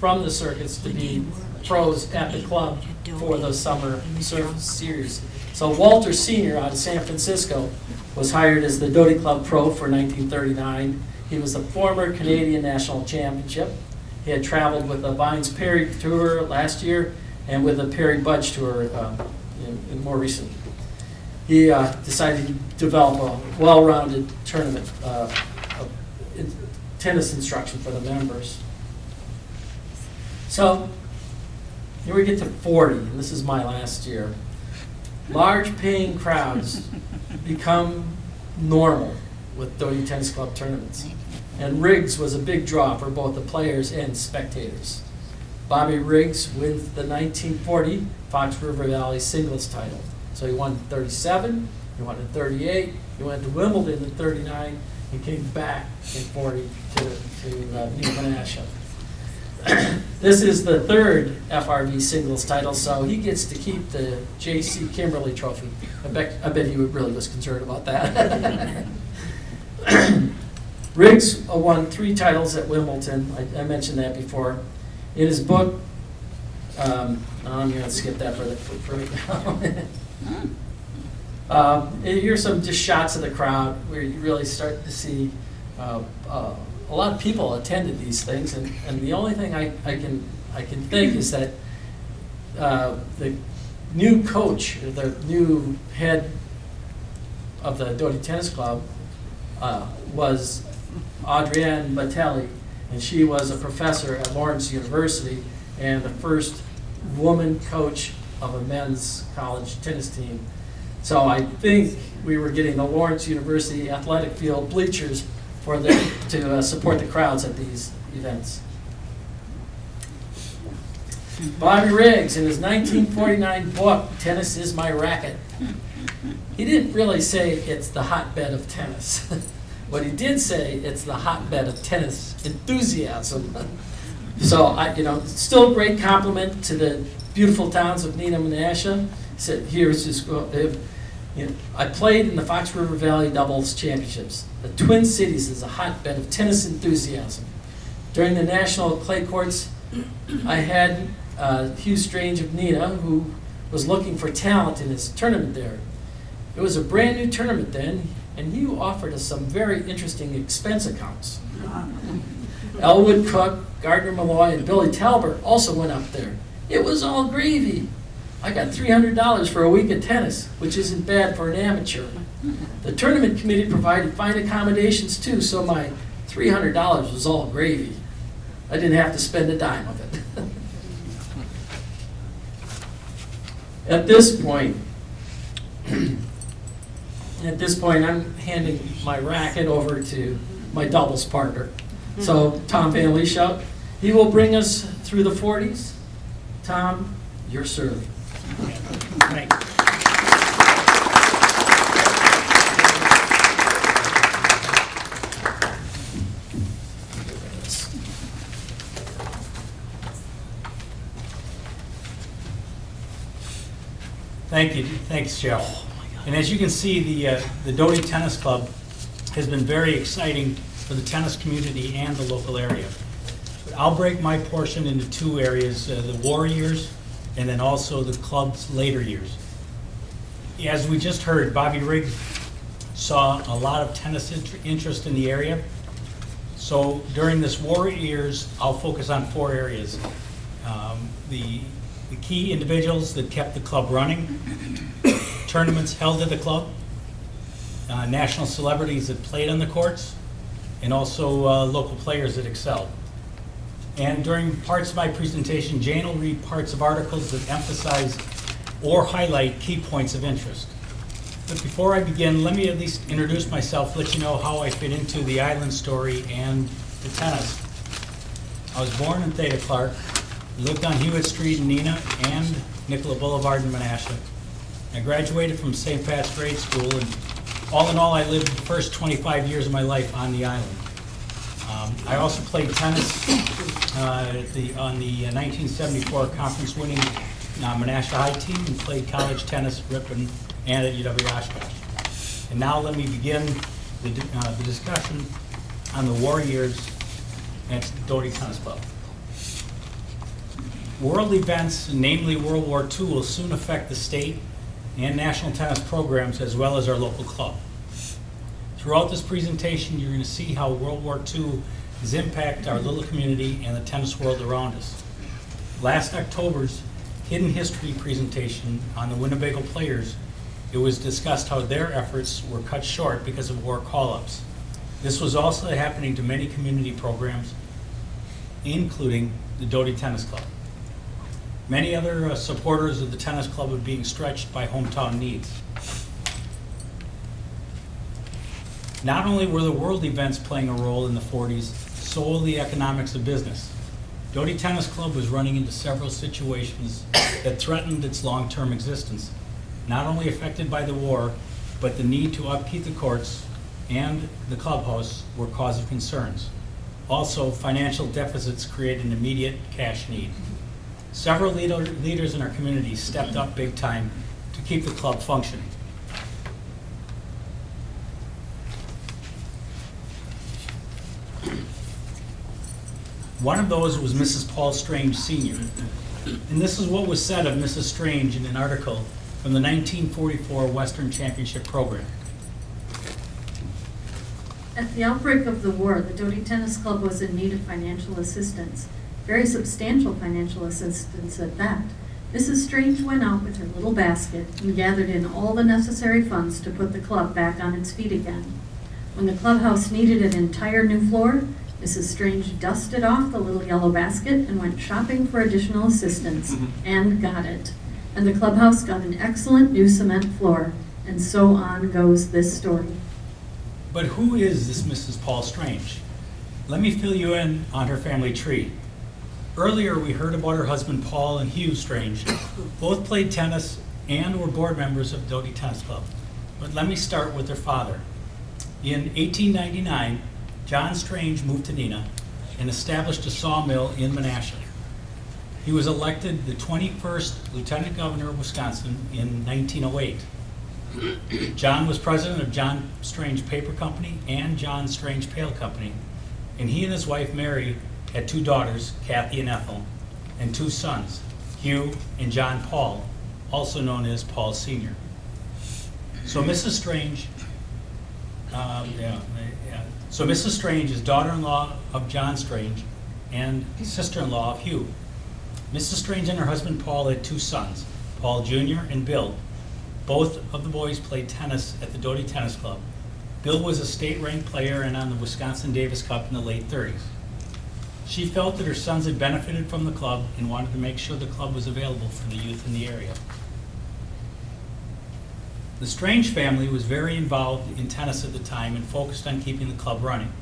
from the circuits to be pros at the club for those summer series. So Walter Sr. out of San Francisco was hired as the Doty Club Pro for 1939. He was the former Canadian National Championship. He had traveled with the Vines Perry Tour last year and with the Perry Budge Tour in more recent. he decided to develop a well-rounded tournament tennis instruction for the members. So here we get to 40, and this is my last year. Large paying crowds become normal with Doty Tennis Club tournaments. And Riggs was a big draw for both the players and spectators. Bobby Riggs wins the 1940 Fox River Valley singles title. So he won 37, he won in 38, he went to Wimbledon in 39, and came back in 40 to Menasha. This is the third FRV singles title, so he gets to keep the J.C. Kimberly Trophy. I bet he really was concerned about that. Riggs won 3 titles at Wimbledon. I mentioned that before. In his book, I'm going to skip that for right now. Here's some just shots of the crowd where you really start to see a lot of people attended these things, and the only thing I can think is that the new coach, the new head of the Doty Tennis Club, was Adrienne Batelli, and she was a professor at Lawrence University and the first woman coach of a men's college tennis team. So I think we were getting the Lawrence University athletic field bleachers to support the crowds at these events. Bobby Riggs, in his 1949 book, Tennis is My Racket, he didn't really say it's the hotbed of tennis. What he did say, it's the hotbed of tennis enthusiasm. So, still a great compliment to the beautiful towns of Neenah and Menasha. He said, here's his quote. I played in the Fox River Valley Doubles Championships. The Twin Cities is a hotbed of tennis enthusiasm. During the national clay courts, I had Hugh Strange of Neenah, who was looking for talent in his tournament there. It was a brand new tournament then, and Hugh offered us some very interesting expense accounts. Elwood Cook, Gardner Malloy, and Billy Talbert also went up there. It was all gravy. I got $300 for a week of tennis, which isn't bad for an amateur. The tournament committee provided fine accommodations too, so my $300 was all gravy. I didn't have to spend a dime of it. At this point, I'm handing my racket over to my doubles partner. So Tom VanLieshout, he will bring us through the 40s. Tom, your serve. Right. Thank you. Thanks, Jeff. And as you can see, the Doty Tennis Club has been very exciting for the tennis community and the local area. But I'll break my portion into 2 areas, the war years and then also the club's later years. As we just heard, Bobby Riggs saw a lot of tennis interest in the area. So during this war years, I'll focus on 4 areas. The key individuals that kept the club running, tournaments held at the club, national celebrities that played on the courts, and also local players that excelled. And during parts of my presentation, Jane will read parts of articles that emphasize or highlight key points of interest. But before I begin, let me at least introduce myself, let you know how I fit into the island story and the tennis. I was born in Theta Clark, lived on Hewitt Street in Neenah and Nicola Boulevard in Menasha. I graduated from St. Pat's Grade School, and all in all, I lived the first 25 years of my life on the island. I also played tennis on the 1974 conference-winning Menasha High team, and played college tennis at Ripon and at UW-Oshkosh. And now let me begin the discussion on the war years at the Doty Tennis Club. World events, namely World War II, will soon affect the state and national tennis programs as well as our local club. Throughout this presentation, you're going to see how World War II has impacted our little community and the tennis world around us. Last October's Hidden History presentation on the Winnebago players it was discussed how their efforts were cut short because of war call-ups. This was also happening to many community programs, including the Doty Tennis Club. Many other supporters of the tennis club are being stretched by hometown needs. Not only were the world events playing a role in the 40s, so will the economics of business. Doty Tennis Club was running into several situations that threatened its long-term existence, not only affected by the war, but the need to upkeep the courts and the clubhouse were cause of concerns. Also, financial deficits created an immediate cash need. Several leaders in our community stepped up big time to keep the club functioning. One of those was Mrs. Paul Strange Sr. And this is what was said of Mrs. Strange in an article from the 1944 Western Championship program. At the outbreak of the war, the Doty Tennis Club was in need of financial assistance, very substantial financial assistance at that. Mrs. Strange went out with her little basket and gathered in all the necessary funds to put the club back on its feet again. When the clubhouse needed an entire new floor, Mrs. Strange dusted off the little yellow basket and went shopping for additional assistance, and got it. And the clubhouse got an excellent new cement floor, and so on goes this story. But who is this Mrs. Paul Strange? Let me fill you in on her family tree. Earlier, we heard about her husband Paul and Hugh Strange. Both played tennis and were board members of Doty Tennis Club. But let me start with their father. In 1899, John Strange moved to Neenah and established a sawmill in Menasha. He was elected the 21st Lieutenant Governor of Wisconsin in 1908. John was president of John Strange Paper Company and John Strange Pail Company, and he and his wife Mary had two daughters, Kathy and Ethel, and two sons, Hugh and John Paul, also known as Paul Sr. So Mrs. Strange, Mrs. Strange is daughter-in-law of John Strange and sister-in-law of Hugh. Mrs. Strange and her husband Paul had two sons, Paul Jr. and Bill. Both of the boys played tennis at the Doty Tennis Club. Bill was a state-ranked player and on the Wisconsin Davis Cup in the late 30s. She felt that her sons had benefited from the club and wanted to make sure the club was available for the youth in the area. The Strange family was very involved in tennis at the time and focused on keeping the club running.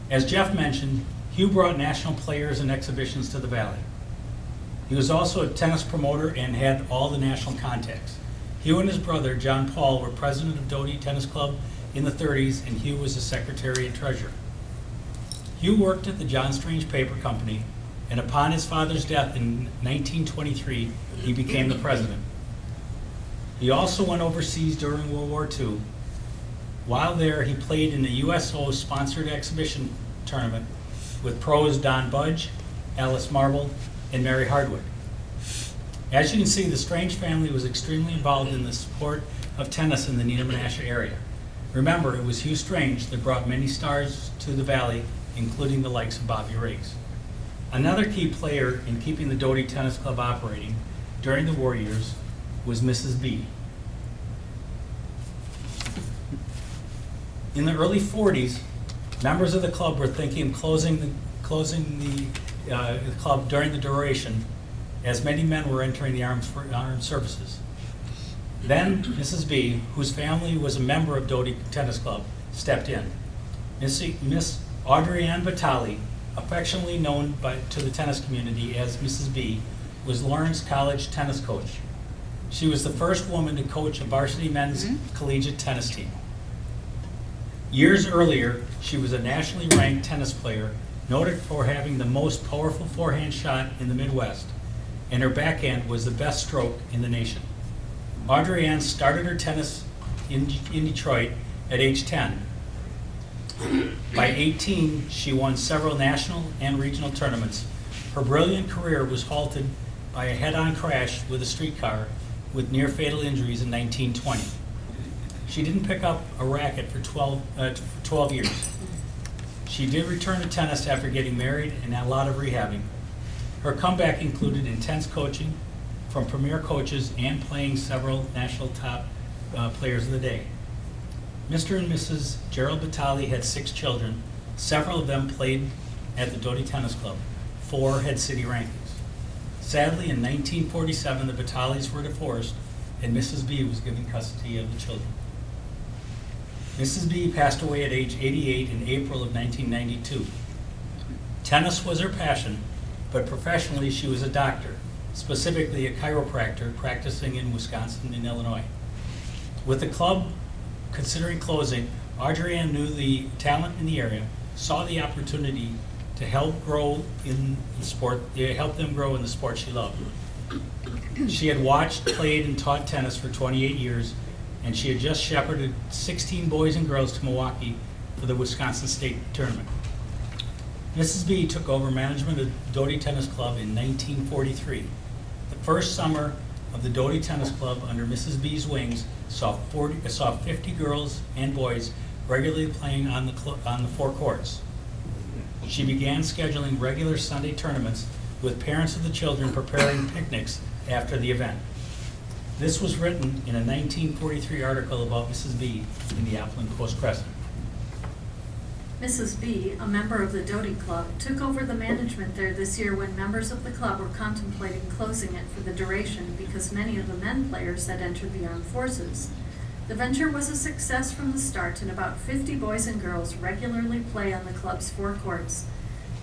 As Jeff mentioned, Hugh brought national players and exhibitions to the Valley. He was also a tennis promoter and had all the national contacts. Hugh and his brother, John Paul, were president of Doty Tennis Club in the 30s, and Hugh was the secretary and treasurer. Hugh worked at the John Strange Paper Company, and upon his father's death in 1923, he became the president. He also went overseas during World War II. While there, he played in the USO-sponsored exhibition tournament with pros Don Budge, Alice Marble, and Mary Hardwick. As you can see, the Strange family was extremely involved in the support of tennis in the Neenah Menasha area. Remember, it was Hugh Strange that brought many stars to the Valley, including the likes of Bobby Riggs. Another key player in keeping the Doty Tennis Club operating during the war years was Mrs. B. In the early 40s, members of the club were thinking of closing the club during the duration, as many men were entering the armed services. Then Mrs. B, whose family was a member of Doty Tennis Club, stepped in. Miss Audrey Ann Batali, affectionately known to the tennis community as Mrs. B, was Lawrence College tennis coach. She was the first woman to coach a varsity men's collegiate tennis team. Years earlier, she was a nationally ranked tennis player, noted for having the most powerful forehand shot in the Midwest, and her backhand was the best stroke in the nation. Audrey Ann started her tennis in Detroit at age 10. By 18, she won several national and regional tournaments. Her brilliant career was halted by a head-on crash with a streetcar with near-fatal injuries in 1920. She didn't pick up a racket for 12 years. She did return to tennis after getting married and a lot of rehabbing. Her comeback included intense coaching from premier coaches and playing several national top players of the day. Mr. and Mrs. Gerald Batali had 6 children. Several of them played at the Doty Tennis Club. 4 had city rankings. Sadly, in 1947, the Batalis were divorced, and Mrs. B was given custody of the children. Mrs. B passed away at age 88 in April of 1992. Tennis was her passion, but professionally she was a doctor, specifically a chiropractor practicing in Wisconsin and Illinois. With the club considering closing, Audrey Ann knew the talent in the area, saw the opportunity to help grow in the sport, help them grow in the sport she loved. She had watched, played, and taught tennis for 28 years, and she had just shepherded 16 boys and girls to Milwaukee for the Wisconsin State Tournament. Mrs. B took over management of Doty Tennis Club in 1943. The first summer of the Doty Tennis Club under Mrs. B's wings saw 50 girls and boys regularly playing on the 4 courts. She began scheduling regular Sunday tournaments with parents of the children preparing picnics after the event. This was written in a 1943 article about Mrs. B in the Appleton Post-Crescent. Mrs. B, a member of the Doty Club, took over the management there this year when members of the club were contemplating closing it for the duration because many of the men players had entered the armed forces. The venture was a success from the start, and about 50 boys and girls regularly play on the club's 4 courts.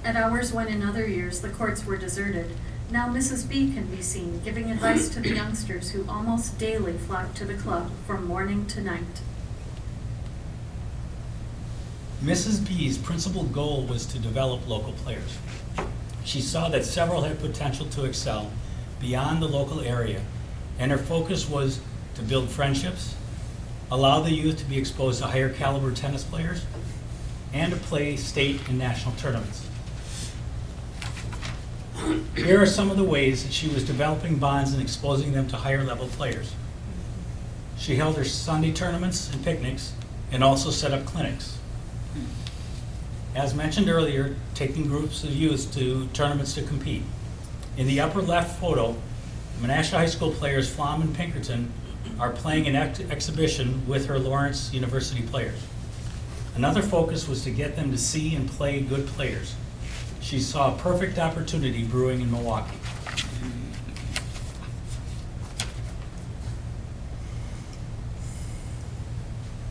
At hours when in other years the courts were deserted, now Mrs. B can be seen giving advice to the youngsters who almost daily flock to the club from morning to night. Mrs. B's principal goal was to develop local players. She saw that several had potential to excel beyond the local area, and her focus was to build friendships, allow the youth to be exposed to higher caliber tennis players, and to play state and national tournaments. Here are some of the ways that she was developing bonds and exposing them to higher level players. She held her Sunday tournaments and picnics and also set up clinics. As mentioned earlier, taking groups of youth to tournaments to compete. In the upper left photo, Menasha High School players Flom and Pinkerton are playing an exhibition with her Lawrence University players. Another focus was to get them to see and play good players. She saw a perfect opportunity brewing in Milwaukee.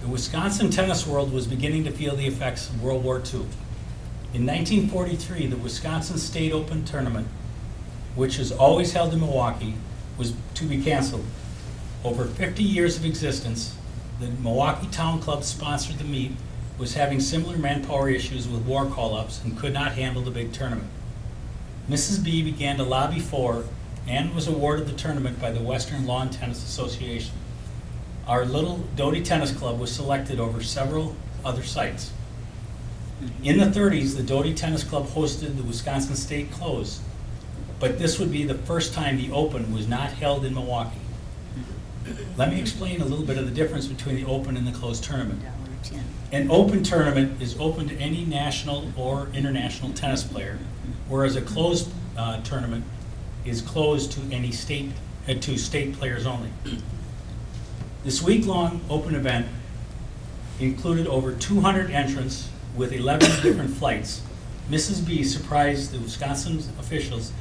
The Wisconsin tennis world was beginning to feel the effects of World War II. In 1943, the Wisconsin State Open Tournament, which is always held in Milwaukee, was to be canceled. Over 50 years of existence, the Milwaukee Town Club sponsored the meet, was having similar manpower issues with war call-ups and could not handle the big tournament. Mrs. B began to lobby for and was awarded the tournament by the Western Lawn Tennis Association. Our little Doty Tennis Club was selected over several other sites. In the 30s, the Doty Tennis Club hosted the Wisconsin State Close, but this would be the first time the Open was not held in Milwaukee. Let me explain a little bit of the difference between the Open and the closed tournament. An Open tournament is open to any national or international tennis player, whereas a closed tournament is closed to any state players only. This week-long Open event included over 200 entrants with 11 different flights. Mrs. B surprised the Wisconsin officials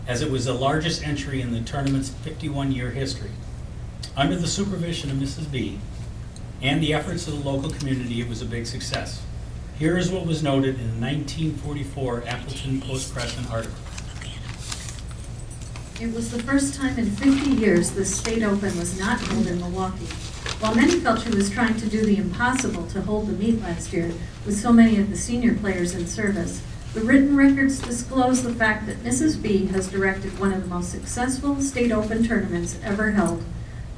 as it was the largest entry in the tournament's 51-year history. Under the supervision of Mrs. B and the efforts of the local community, it was a big success. Here is what was noted in the 1944 Appleton Post-Crescent article. It was the first time in 50 years the State Open was not held in Milwaukee. While many felt she was trying to do the impossible to hold the meet last year with so many of the senior players in service, the written records disclose the fact that Mrs. B has directed one of the most successful State Open tournaments ever held.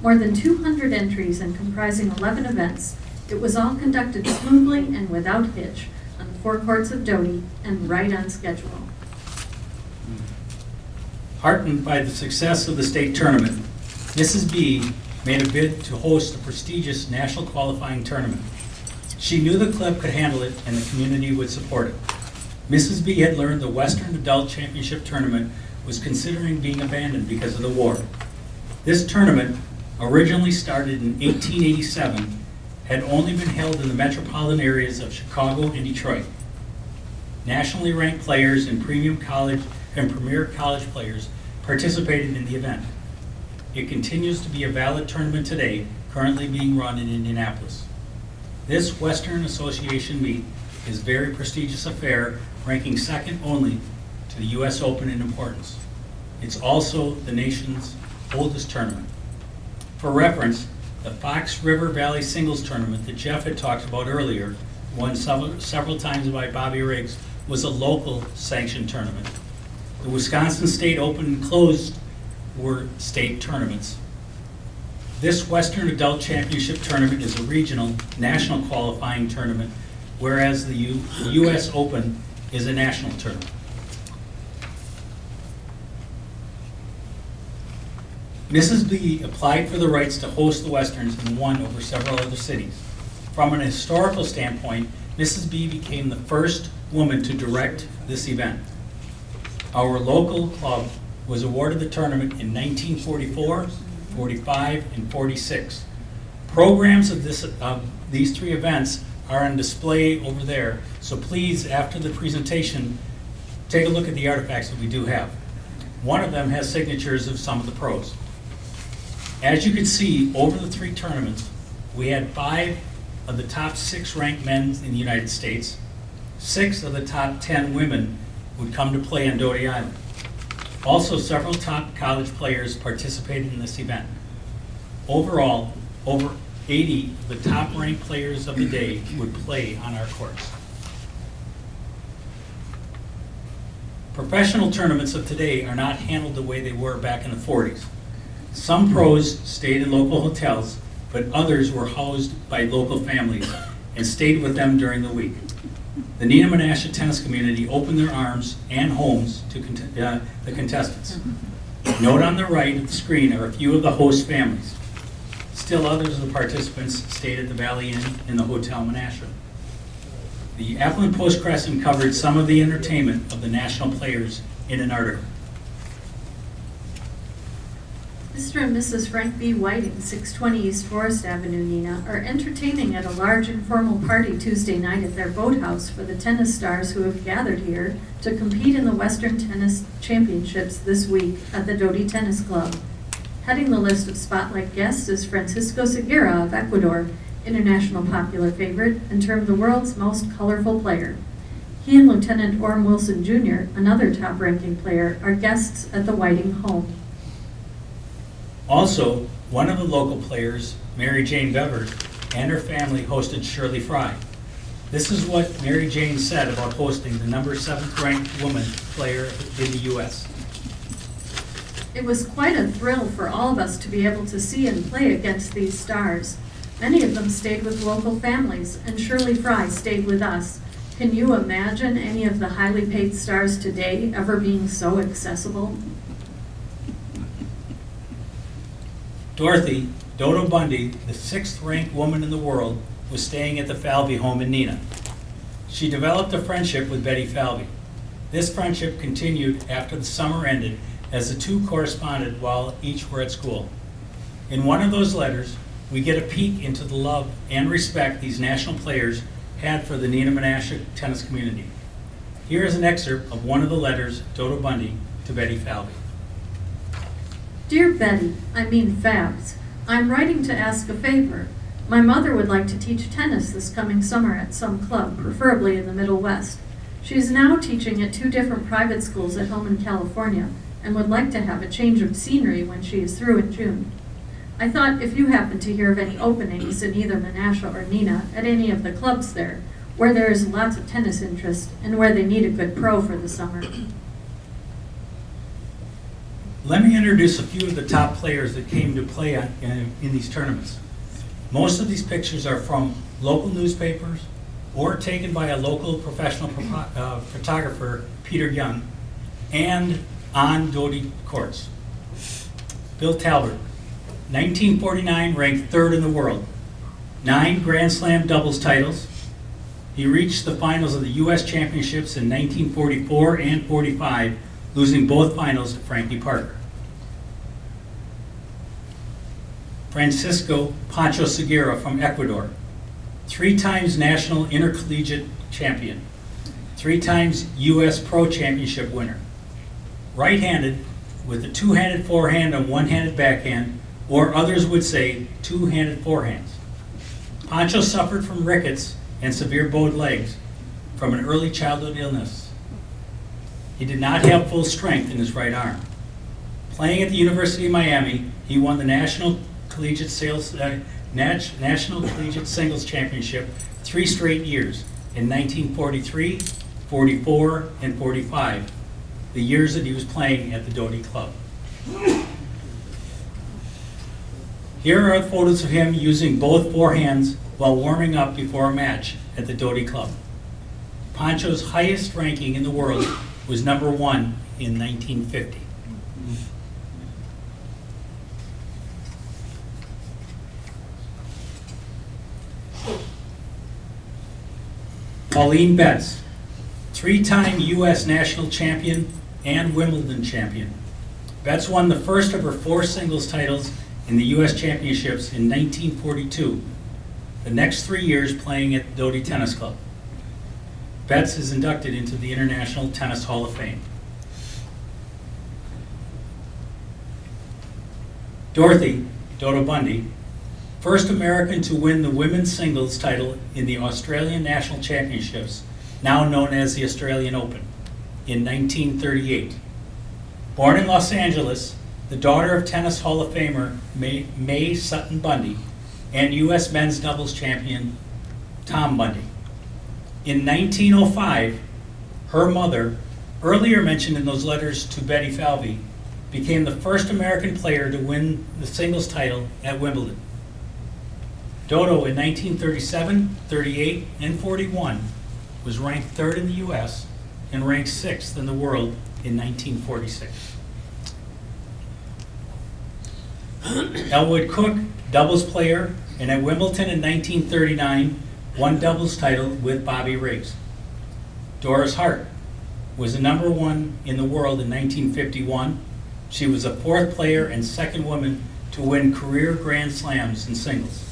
More than 200 entries and comprising 11 events, it was all conducted smoothly and without hitch on the 4 courts of Doty and right on schedule. Heartened by the success of the state tournament, Mrs. B made a bid to host a prestigious national qualifying tournament. She knew the club could handle it and the community would support it. Mrs. B had learned the Western Adult Championship Tournament was considering being abandoned because of the war. This tournament originally started in 1887, had only been held in the metropolitan areas of Chicago and Detroit. Nationally ranked players and premium college and premier college players participated in the event. It continues to be a valid tournament today, currently being run in Indianapolis. This Western Association meet is a very prestigious affair, ranking second only to the U.S. Open in importance. It's also the nation's oldest tournament. For reference, the Fox River Valley Singles Tournament that Jeff had talked about earlier, won several times by Bobby Riggs, was a local sanctioned tournament. The Wisconsin State Open and Closed were state tournaments. This Western Adult Championship Tournament is a regional, national qualifying tournament, whereas the U.S. Open is a national tournament. Mrs. B applied for the rights to host the Westerns and won over several other cities. From an historical standpoint, Mrs. B became the first woman to direct this event. Our local club was awarded the tournament in 1944, 45, and 46. Programs of these three events are on display over there, so please, after the presentation, take a look at the artifacts that we do have. One of them has signatures of some of the pros. As you can see, over the three tournaments, we had 5 of the top 6 ranked men in the United States. 6 of the top 10 women would come to play on Doty Island. Also, several top college players participated in this event. Overall, over 80 of the top ranked players of the day would play on our courts. Professional tournaments of today are not handled the way they were back in the 40s. Some pros stayed in local hotels, but others were housed by local families and stayed with them during the week. The Neenah Menasha tennis community opened their arms and homes to the contestants. Note on the right of the screen are a few of the host families. Still others of the participants stayed at the Valley Inn in the Hotel Menasha. The Appleton Post-Crescent covered some of the entertainment of the national players in an article. Mr. and Mrs. Frank B. Whiting, 620 East Forest Avenue, Neenah, are entertaining at a large informal party Tuesday night at their boathouse for the tennis stars who have gathered here to compete in the Western Tennis Championships this week at the Doty Tennis Club. Heading the list of spotlight guests is Francisco Segura of Ecuador, international popular favorite and termed the world's most colorful player. He and Lieutenant Orm Wilson Jr., another top-ranking player, are guests at the Whiting home. Also, one of the local players, Mary Jane Bevers, and her family hosted Shirley Fry. This is what Mary Jane said about hosting the number 7th ranked woman player in the U.S. It was quite a thrill for all of us to be able to see and play against these stars. Many of them stayed with local families, and Shirley Fry stayed with us. Can you imagine any of the highly paid stars today ever being so accessible? Dorothy Dodo Bundy, the 6th ranked woman in the world, was staying at the Falvey home in Neenah. She developed a friendship with Betty Falvey. This friendship continued after the summer ended as the two corresponded while each were at school. In one of those letters, we get a peek into the love and respect these national players had for the Neenah Menasha tennis community. Here is an excerpt of one of the letters Dodo Bundy to Betty Falvey. Dear Betty, Fabs, I'm writing to ask a favor. My mother would like to teach tennis this coming summer at some club, preferably in the Middle West. She is now teaching at 2 different private schools at home in California and would like to have a change of scenery when she is through in June. I thought if you happen to hear of any openings in either Menasha or Neenah at any of the clubs there, where there is lots of tennis interest and where they need a good pro for the summer. Let me introduce a few of the top players that came to play in these tournaments. Most of these pictures are from local newspapers or taken by a local professional photographer, Peter Young, and on Doty courts. Bill Talbot, 1949, ranked 3rd in the world, 9 Grand Slam doubles titles. He reached the finals of the U.S. Championships in 1944 and 45, losing both finals to Frankie Parker. Francisco Pancho Segura from Ecuador, 3 times national intercollegiate champion, 3 times U.S. Pro Championship winner, right-handed with a 2-handed forehand and 1-handed backhand, or others would say 2-handed forehands. Pancho suffered from rickets and severe bowed legs from an early childhood illness. He did not have full strength in his right arm. Playing at the University of Miami, he won the National Collegiate Singles Championship 3 straight years in 1943, 44, and 45, the years that he was playing at the Doty Club. Here are photos of him using both forehands while warming up before a match at the Doty Club. Pancho's highest ranking in the world was #1 in 1950. Pauline Betts, 3-time U.S. national champion and Wimbledon champion. Betts won the first of her 4 singles titles in the U.S. Championships in 1942, the next 3 years playing at the Doty Tennis Club. Betts is inducted into the International Tennis Hall of Fame. Dorothy Dodo Bundy, first American to win the women's singles title in the Australian National Championships, now known as the Australian Open, in 1938. Born in Los Angeles, the daughter of Tennis Hall of Famer Mae Sutton Bundy and U.S. men's doubles champion Tom Bundy. In 1905, her mother, earlier mentioned in those letters to Betty Falvey, became the first American player to win the singles title at Wimbledon. Dodo in 1937, 38, and 41 was ranked 3rd in the U.S. and ranked 6th in the world in 1946. Elwood Cook, doubles player, and at Wimbledon in 1939, won doubles title with Bobby Riggs. Doris Hart was the #1 in the world in 1951. She was the 4th player and 2nd woman to win career Grand Slams in singles.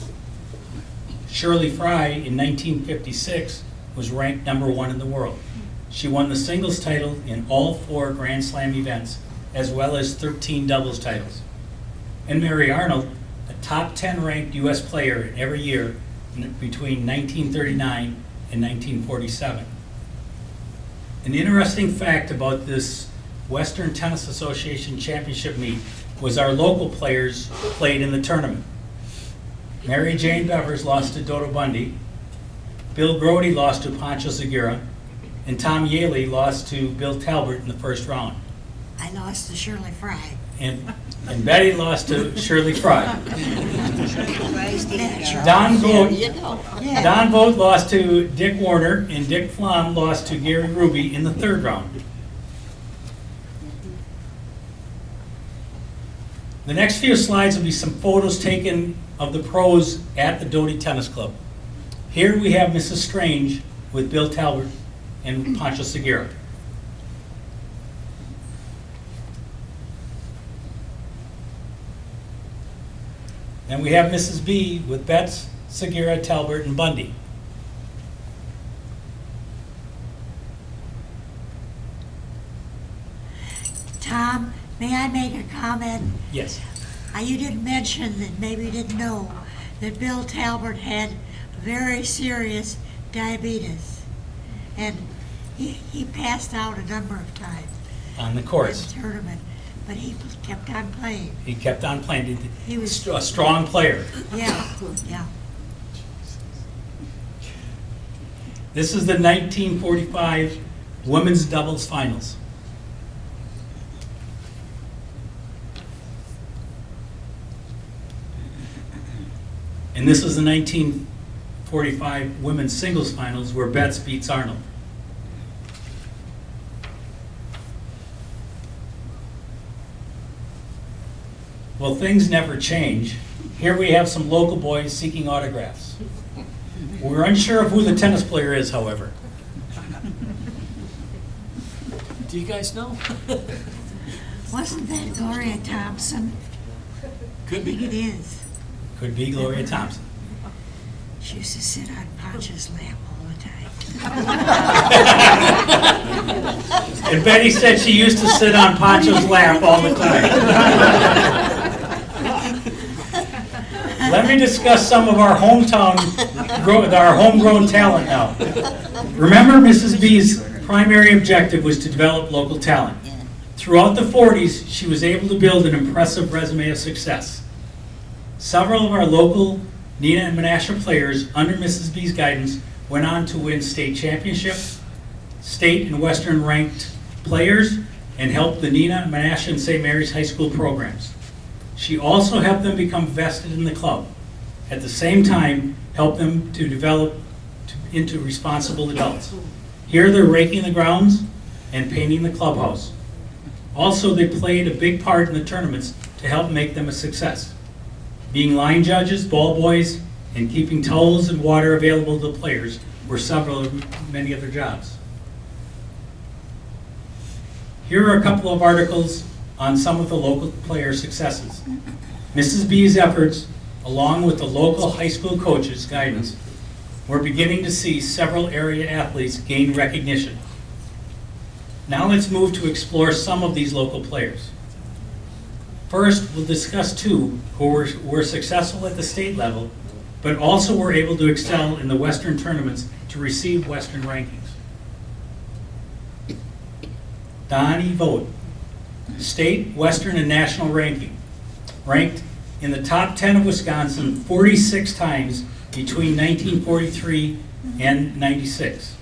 Shirley Fry in 1956 was ranked #1 in the world. She won the singles title in all 4 Grand Slam events, as well as 13 doubles titles. And Mary Arnold, a top 10 ranked U.S. player every year between 1939 and 1947. An interesting fact about this Western Tennis Association Championship meet was our local players played in the tournament. Mary Jane Bevers lost to Dodo Bundy, Bill Grody lost to Pancho Segura, and Tom Yaley lost to Bill Talbot in the first round. I lost to Shirley Fry. And Betty lost to Shirley Fry. Don Don Vogt lost to Dick Warner, and Dick Flom lost to Gary Ruby in the 3rd round. The next few slides will be some photos taken of the pros at the Doty Tennis Club. Here we have Mrs. Strange with Bill Talbot and Pancho Segura. And we have Mrs. B with Betts, Segura, Talbot, and Bundy. Tom, may I make a comment? Yes. You didn't mention that, maybe you didn't know, that Bill Talbot had very serious diabetes. And he passed out a number of times On the in course. the tournament, but he kept on playing. He kept on playing. He was- a strong player. Yeah, yeah. This is the 1945 women's doubles finals. And this is the 1945 women's singles finals where Betts beats Arnold. Well, things never change. Here we have some local boys seeking autographs. We're unsure of who the tennis player is, however. Do you guys know? Wasn't that Gloria Thompson? Could I think be. it is. Could be Gloria Thompson. She used to sit on Pancho's lap all the time. And Betty said she used to sit on Pancho's lap all the time. Let me discuss some of our homegrown talent now. Remember, Mrs. B's primary objective was to develop local talent. Throughout the 40s, she was able to build an impressive resume of success. Several of our local Neenah and Menasha players, under Mrs. B's guidance, went on to win state championships, state and Western ranked players, and helped the Neenah, Menasha, and St. Mary's High School programs. She also helped them become vested in the club. At the same time, helped them to develop into responsible adults. Here they're raking the grounds and painting the clubhouse. Also, they played a big part in the tournaments to help make them a success. Being line judges, ball boys, and keeping towels and water available to the players were several of many other jobs. Here are a couple of articles on some of the local player successes. Mrs. B's efforts, along with the local high school coaches' guidance, we're beginning to see several area athletes gain recognition. Now let's move to explore some of these local players. First, we'll discuss two who were successful at the state level, but also were able to excel in the Western tournaments to receive Western rankings. Donnie Vogt, state, Western, and national ranking. Ranked in the top 10 of Wisconsin 46 times between 1943 and 96.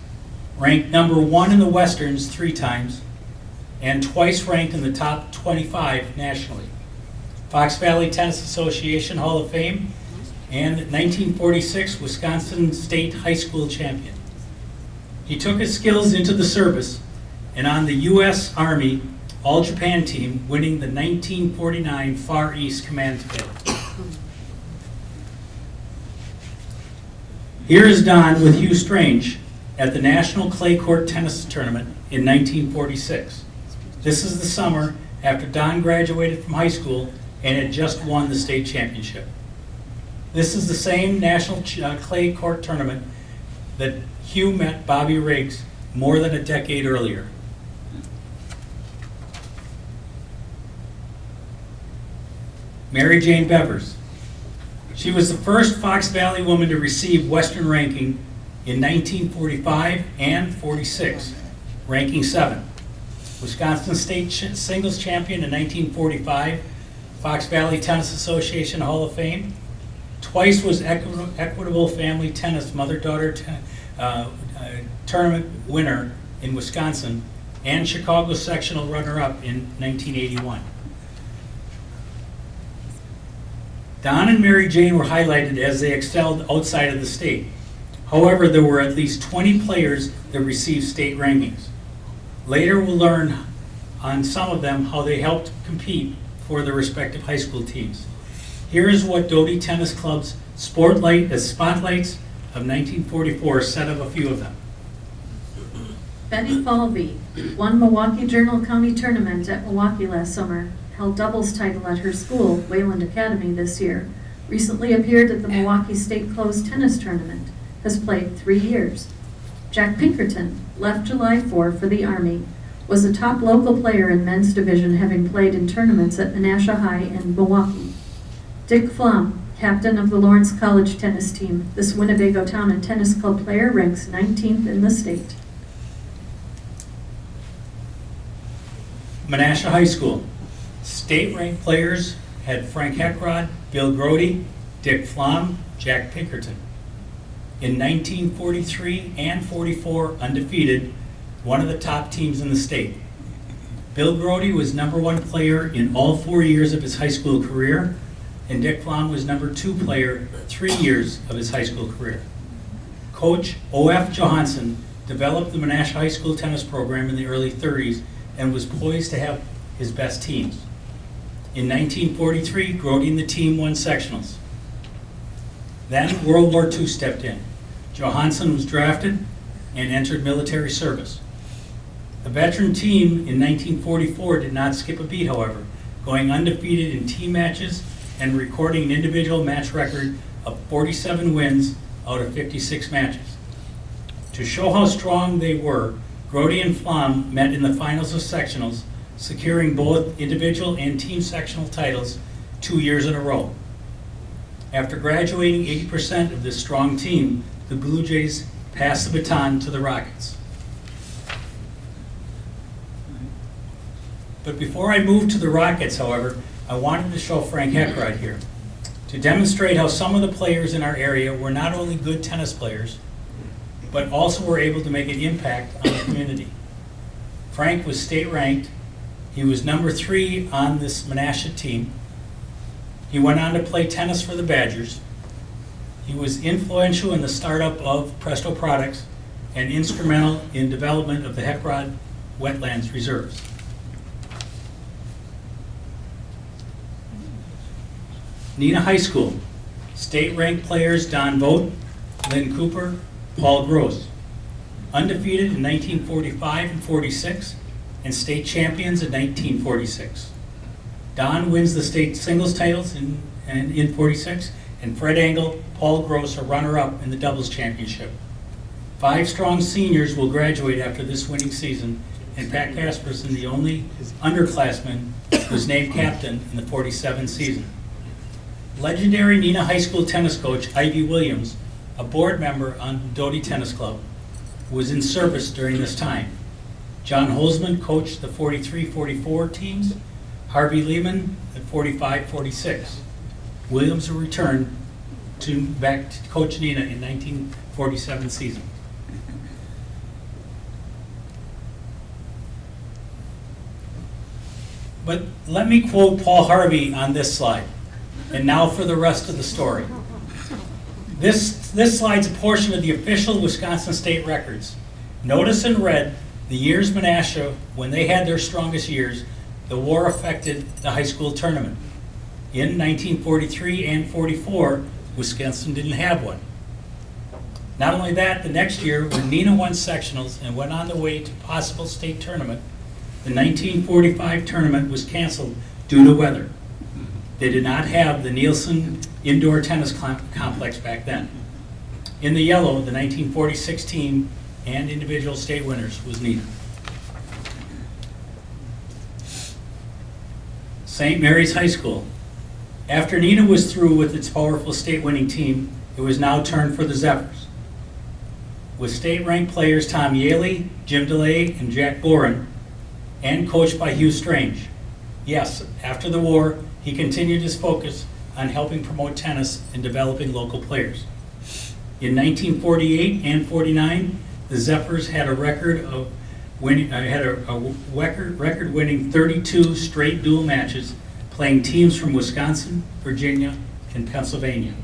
Ranked number 1 in the Westerns 3 times, and twice ranked in the top 25 nationally. Fox Valley Tennis Association Hall of Fame, and 1946 Wisconsin State High School champion. He took his skills into the service and on the U.S. Army All-Japan team, winning the 1949 Far East Command title. Here is Don with Hugh Strange at the National Clay Court Tennis Tournament in 1946. This is the summer after Don graduated from high school and had just won the state championship. This is the same National Clay Court Tournament that Hugh met Bobby Riggs more than a decade earlier. Mary Jane Bevers. She was the first Fox Valley woman to receive Western ranking in 1945 and 46, ranking 7. Wisconsin State Singles Champion in 1945, Fox Valley Tennis Association Hall of Fame. Twice was Equitable Family Tennis Mother-Daughter Tournament winner in Wisconsin, and Chicago Sectional runner-up in 1981. Don and Mary Jane were highlighted as they excelled outside of the state. However, there were at least 20 players that received state rankings. Later, we'll learn on some of them how they helped compete for their respective high school teams. Here is what Doty Tennis Club's Spotlights of 1944 said of a few of them. Betty Falvey won Milwaukee Journal County Tournament at Milwaukee last summer, held doubles title at her school, Wayland Academy, this year, recently appeared at the Milwaukee State Closed Tennis Tournament, has played 3 years. Jack Pinkerton left July 4 for the Army, was a top local player in men's division, having played in tournaments at Menasha High and Milwaukee. Dick Flom, captain of the Lawrence College tennis team, this Winnebago Town and Tennis Club player ranks 19th in the state. Menasha High School. State-ranked players had Frank Heckrod, Bill Grody, Dick Flom, Jack Pinkerton. In 1943 and 44, undefeated, one of the top teams in the state. Bill Grody was #1 player in all 4 years of his high school career, and Dick Flom was #2 player 3 years of his high school career. Coach O.F. Johansson developed the Menasha High School tennis program in the early 30s and was poised to have his best teams. In 1943, Grody and the team won sectionals. Then World War II stepped in. Johansson was drafted and entered military service. The veteran team in 1944 did not skip a beat, however, going undefeated in team matches and recording an individual match record of 47 wins out of 56 matches. To show how strong they were, Grody and Flom met in the finals of sectionals, securing both individual and team sectional titles 2 years in a row. After graduating 80% of this strong team, the Blue Jays passed the baton to the Rockets. But before I move to the Rockets, however, I wanted to show Frank Heck right here to demonstrate how some of the players in our area were not only good tennis players, but also were able to make an impact on the community. Frank was state ranked. He was number 3 on this Menasha team. He went on to play tennis for the Badgers. He was influential in the startup of Presto Products and instrumental in development of the Heckrod Wetlands Reserves. Neenah High School, state-ranked players Don Vogt, Lynn Cooper, Paul Gross. Undefeated in 1945 and 46, and state champions in 1946. Don wins the state singles titles in 46, and Fred Engel, Paul Gross are runner-up in the doubles championship. 5 strong seniors will graduate after this winning season, and Pat Casperson, the only underclassman, was named captain in the 47 season. Legendary Neenah High School tennis coach Ivy Williams, a board member on Doty Tennis Club, was in service during this time. John Holzman coached the 43-44 teams, Harvey Lehman at 45-46. Williams returned back to coach Neenah in 1947 season. But let me quote Paul Harvey on this slide. And now for the rest of the story. This slide's a portion of the official Wisconsin state records. Notice in red the years Menasha, when they had their strongest years, the war affected the high school tournament. In 1943 and 44, Wisconsin didn't have one. Not only that, the next year, when Neenah won sectionals and went on the way to possible state tournament, the 1945 tournament was canceled due to weather. They did not have the Nielsen indoor tennis complex back then. In the yellow, the 1946 team and individual state winners was Neenah. St. Mary's High School. After Neenah was through with its powerful state winning team, it was now turned for the Zephyrs. With state ranked players Tom Yaley, Jim DeLay, and Jack Boren, and coached by Hugh Strange. Yes, after the war, he continued his focus on helping promote tennis and developing local players. In 1948 and 49, the Zephyrs had a record of winning, record-winning 32 straight dual matches, playing teams from Wisconsin, Virginia, and Pennsylvania.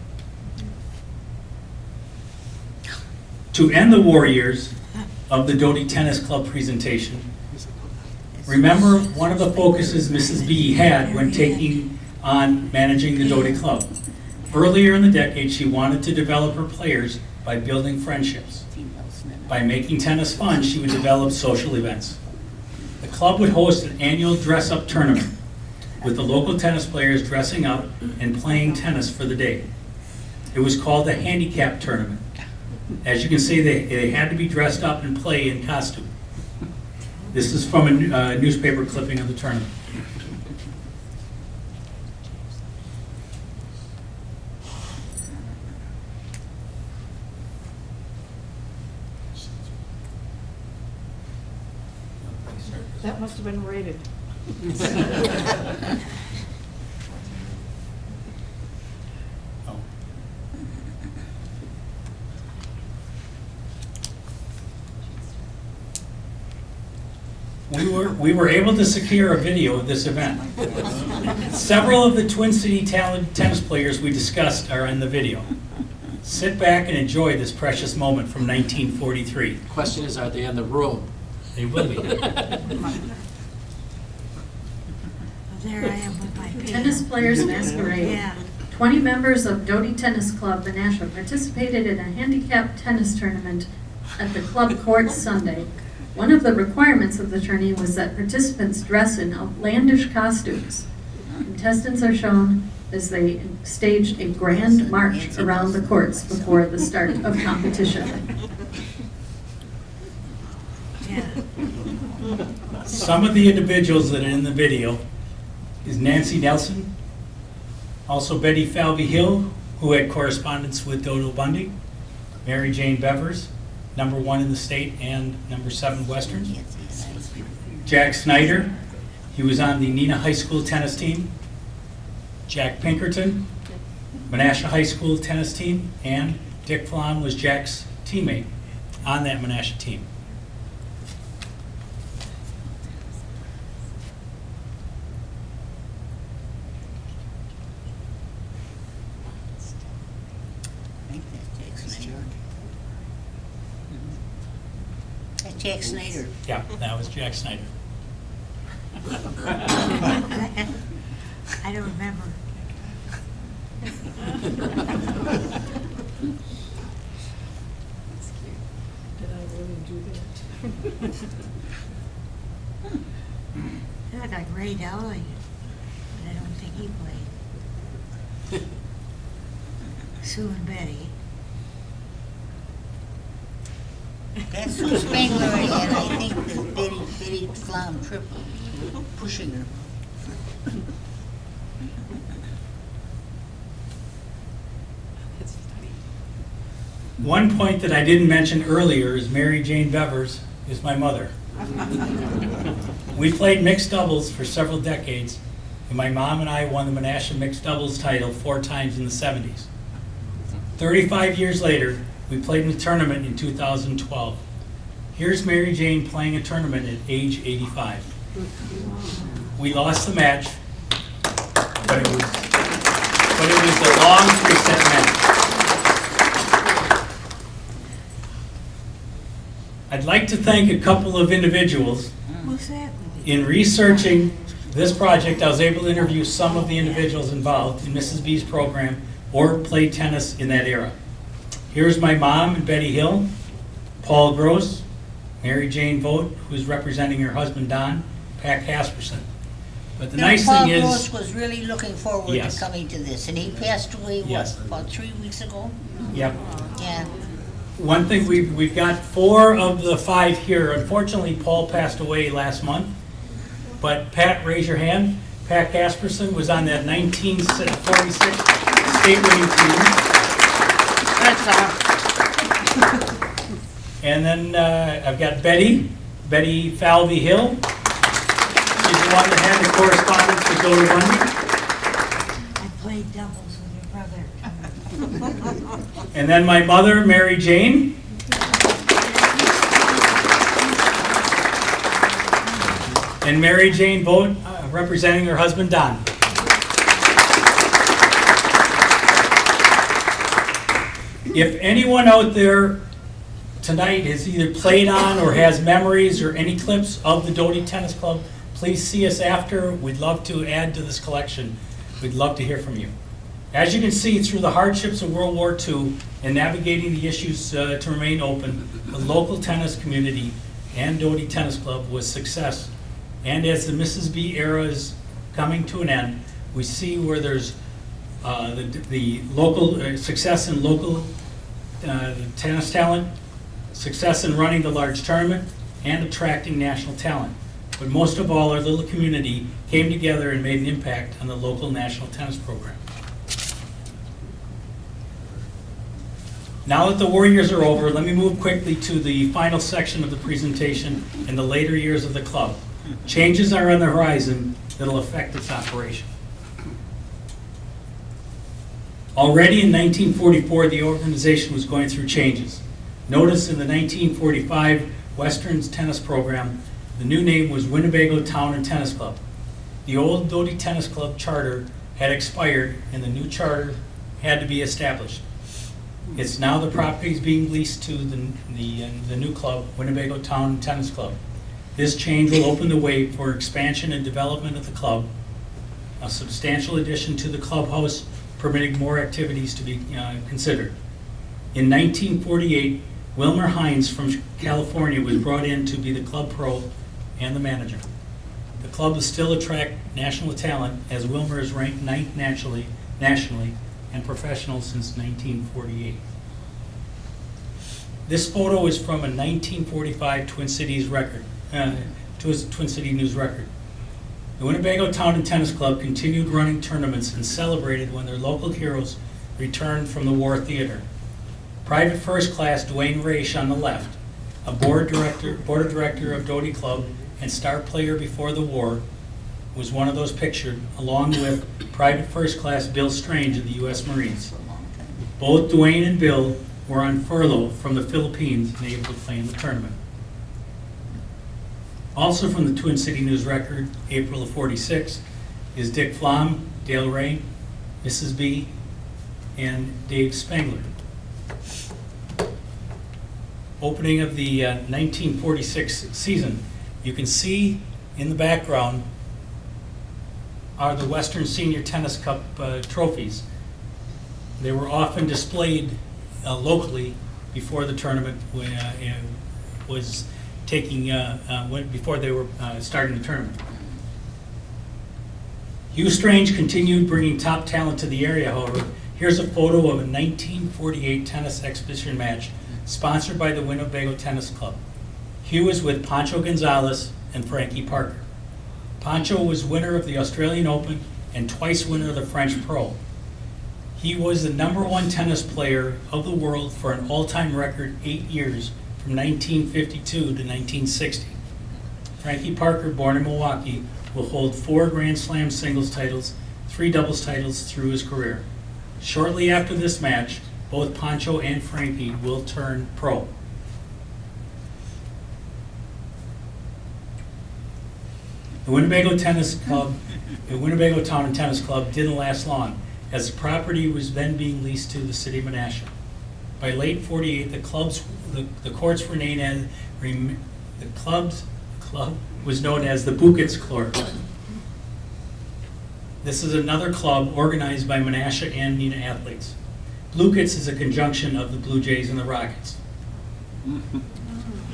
To end the war years of the Doty Tennis Club presentation, remember one of the focuses Mrs. B had when taking on managing the Doty Club. Earlier in the decade, she wanted to develop her players by building friendships. By making tennis fun, she would develop social events. The club would host an annual dress-up tournament with the local tennis players dressing up and playing tennis for the day. It was called the handicap tournament. As you can see, they had to be dressed up and play in costume. This is from a newspaper clipping of the tournament. That must have been rated. Oh. We were able to secure a video of this event. Several of the Twin City talented tennis players we discussed are in the video. Sit back and enjoy this precious moment from 1943. Question is, are they in the room? They will be. There I am with my pen. Tennis Players Masquerade. Yeah. 20 members of Doty Tennis Club, Menasha, participated in a handicap tennis tournament at the club court Sunday. One of the requirements of the tourney was that participants dress in outlandish costumes. Contestants are shown as they staged a grand march around the courts before the start of competition. Yeah. Some of the individuals that are in the video is Nancy Nelson, also Betty Falvey Hill, who had correspondence with Dodo Bundy, Mary Jane Bevers, #1 in the state and #7 Western, Jack Snyder, he was on the Neenah High School tennis team, Jack Pinkerton, Menasha High School tennis team, and Dick Flom was Jack's teammate on that Menasha team. That's Jack Snyder. Yeah, that was Jack Snyder. I don't remember. Did I really do that? They look like Ray Dowling, but I don't think he played. Sue and Betty. That's Sue Spangler, and I think that Betty Flom triple, pushing her. One point that I didn't mention earlier is Mary Jane Bevers is my mother. We played mixed doubles for several decades, and my mom and I won the Menasha mixed doubles title 4 times in the 70s. 35 years later, we played in a tournament in 2012. Here's Mary Jane playing a tournament at age 85. We lost the match, but it was a long 3-set match. I'd like to thank a couple of individuals. Who's that? In researching this project, I was able to interview some of the individuals involved in Mrs. B's program or played tennis in that era. Here's my mom and Betty Hill, Paul Gross, Mary Jane Vogt, who's representing her husband Don, Pat Casperson. But the nice thing is, Paul Gross was really looking forward Yes. to coming to this, and he passed away, Yes. about 3 weeks ago? yep. Yeah. One thing, we've got 4 of the 5 here. Unfortunately, Paul passed away last month. But Pat, raise your hand. Pat Casperson was on that 1946 state winning team. That's And then I've got Betty Falvey Hill. She's the one that had the correspondence with Doty Bundy. I played doubles with your brother. And then my mother, Mary Jane. And Mary Jane Vogt, representing her husband, Don. If anyone out there tonight has either played on or has memories or any clips of the Doty Tennis Club, please see us after. We'd love to add to this collection. We'd love to hear from you. As you can see, through the hardships of World War II and navigating the issues to remain open, the local tennis community and Doty Tennis Club was success. And as the Mrs. B era is coming to an end, we see where there's the local success in local tennis talent, success in running the large tournament, and attracting national talent. But most of all, our little community came together and made an impact on the local national tennis program. Now that the war years are over, let me move quickly to the final section of the presentation and the later years of the club. Changes are on the horizon that'll affect its operation. Already in 1944, the organization was going through changes. Notice in the 1945 Western's tennis program, the new name was Winnebago Town and Tennis Club. The old Doty Tennis Club charter had expired and the new charter had to be established. It's now the properties being leased to the new club, Winnebago Town Tennis Club. This change will open the way for expansion and development of the club, a substantial addition to the clubhouse, permitting more activities to be considered. In 1948, Wilmer Hines from California was brought in to be the club pro and the manager. The club will still attract national talent, as Wilmer is ranked 9th nationally nationally and professional since 1948. This photo is from a 1945 Twin Cities record, Twin City News record. The Winnebago Town and Tennis Club continued running tournaments and celebrated when their local heroes returned from the war theater. Private First Class Dwayne Raish on the left, a board of director of Doty Club and star player before the war, was one of those pictured, along with Private First Class Bill Strange of the U.S. Marines. Both Dwayne and Bill were on furlough from the Philippines and able to play in the tournament. Also from the Twin City News record, April of '46, is Dick Flom, Dale Ray, Mrs. B, and Dave Spangler. Opening of the 1946 season, you can see in the background are the Western Senior Tennis Cup trophies. They were often displayed locally before the tournament was taking, before they were starting the tournament. Hugh Strange continued bringing top talent to the area, however. Here's a photo of a 1948 tennis exhibition match sponsored by the Winnebago Tennis Club. Hugh was with Pancho Gonzales and Frankie Parker. Pancho was winner of the Australian Open and twice winner of the French Pro. He was the #1 tennis player of the world for an all-time record 8 years, from 1952 to 1960. Frankie Parker, born in Milwaukee, will hold 4 Grand Slam singles titles, 3 doubles titles through his career. Shortly after this match, both Pancho and Frankie will turn pro. The Winnebago Tennis Club, the Winnebago Town and Tennis Club didn't last long, as the property was then being leased to the city of Menasha. By late '48, the courts were named as club was known as the Bucets Club. This is another club organized by Menasha and Neenah athletes. Bucets is a conjunction of the Blue Jays and the Rockets.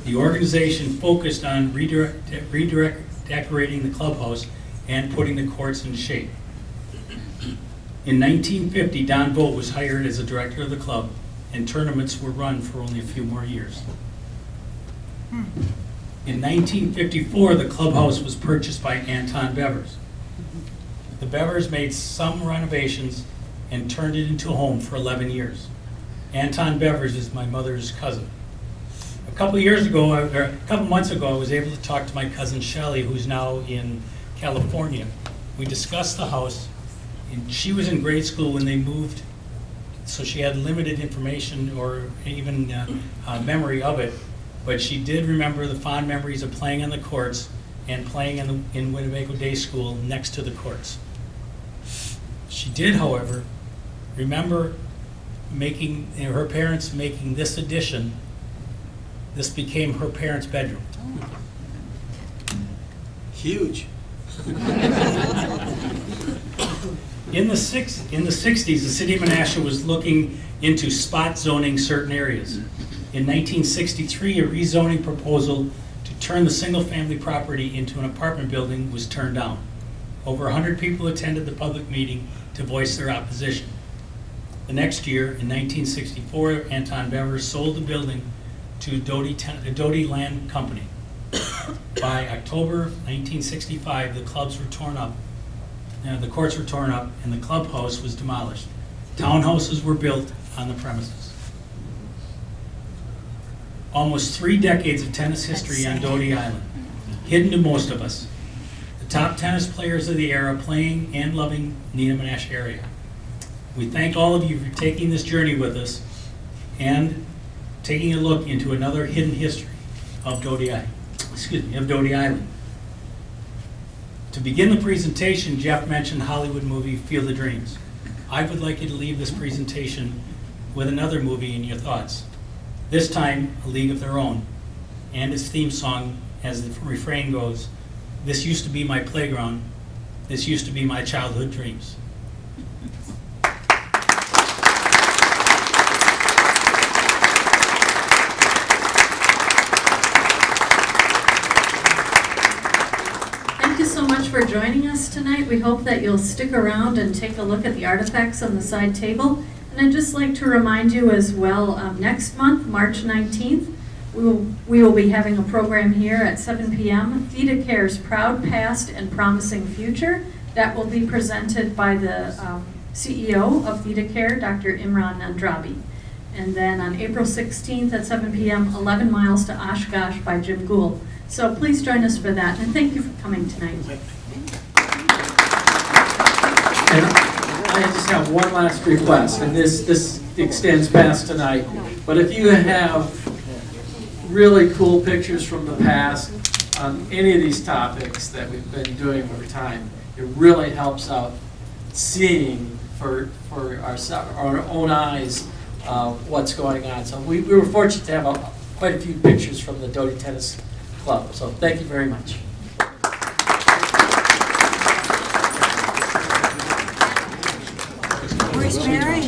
The organization focused on redecorating the clubhouse and putting the courts in shape. In 1950, Don Vogt was hired as a director of the club, and tournaments were run for only a few more years. In 1954, the clubhouse was purchased by Anton Bevers. The Bevers made some renovations and turned it into a home for 11 years. Anton Bevers is my mother's cousin. A couple months ago, I was able to talk to my cousin Shelley, who's now in California. We discussed the house, and she was in grade school when they moved, so she had limited information or even memory of it, but she did remember the fond memories of playing on the courts and playing in Winnebago Day School next to the courts. She did, however, remember her parents making this addition. This became her parents' bedroom. Huge. In the 60s, the city of Menasha was looking into spot zoning certain areas. In 1963, a rezoning proposal to turn the single-family property into an apartment building was turned down. Over 100 people attended the public meeting to voice their opposition. The next year, in 1964, Anton Bevers sold the building to Doty Land Company. By October 1965, the courts were torn up, and the clubhouse was demolished. Townhouses were built on the premises. Almost 3 decades of tennis history on Doty Island, hidden to most of us. The top tennis players of the era playing and loving Neenah Menasha area. We thank all of you for taking this journey with us and taking a look into another hidden history of Doty Island. To begin the presentation, Jeff mentioned Hollywood movie Field of Dreams. I would like you to leave this presentation with another movie in your thoughts. This time, A League of Their Own, and its theme song, as the refrain goes, "This used to be my playground, this used to be my childhood dreams." Thank you so much for joining us tonight. We hope that you'll stick around and take a look at the artifacts on the side table. And I'd just like to remind you as well, next month, March 19th, we will be having a program here at 7 p.m., Theta Care's Proud Past and Promising Future. That will be presented by the CEO of Theta Care, Dr. Imran Nandrabi. And then on April 16th at 7 p.m., 11 Miles to Oshkosh by Jim Gould. So please join us for that, and thank you for coming tonight. And I just have one last request, and this extends past tonight. But if you have really cool pictures from the past on any of these topics that we've been doing over time, it really helps out seeing for our own eyes what's going on. So we were fortunate to have quite a few pictures from the Doty Tennis Club. So thank you very much. Where's Mary?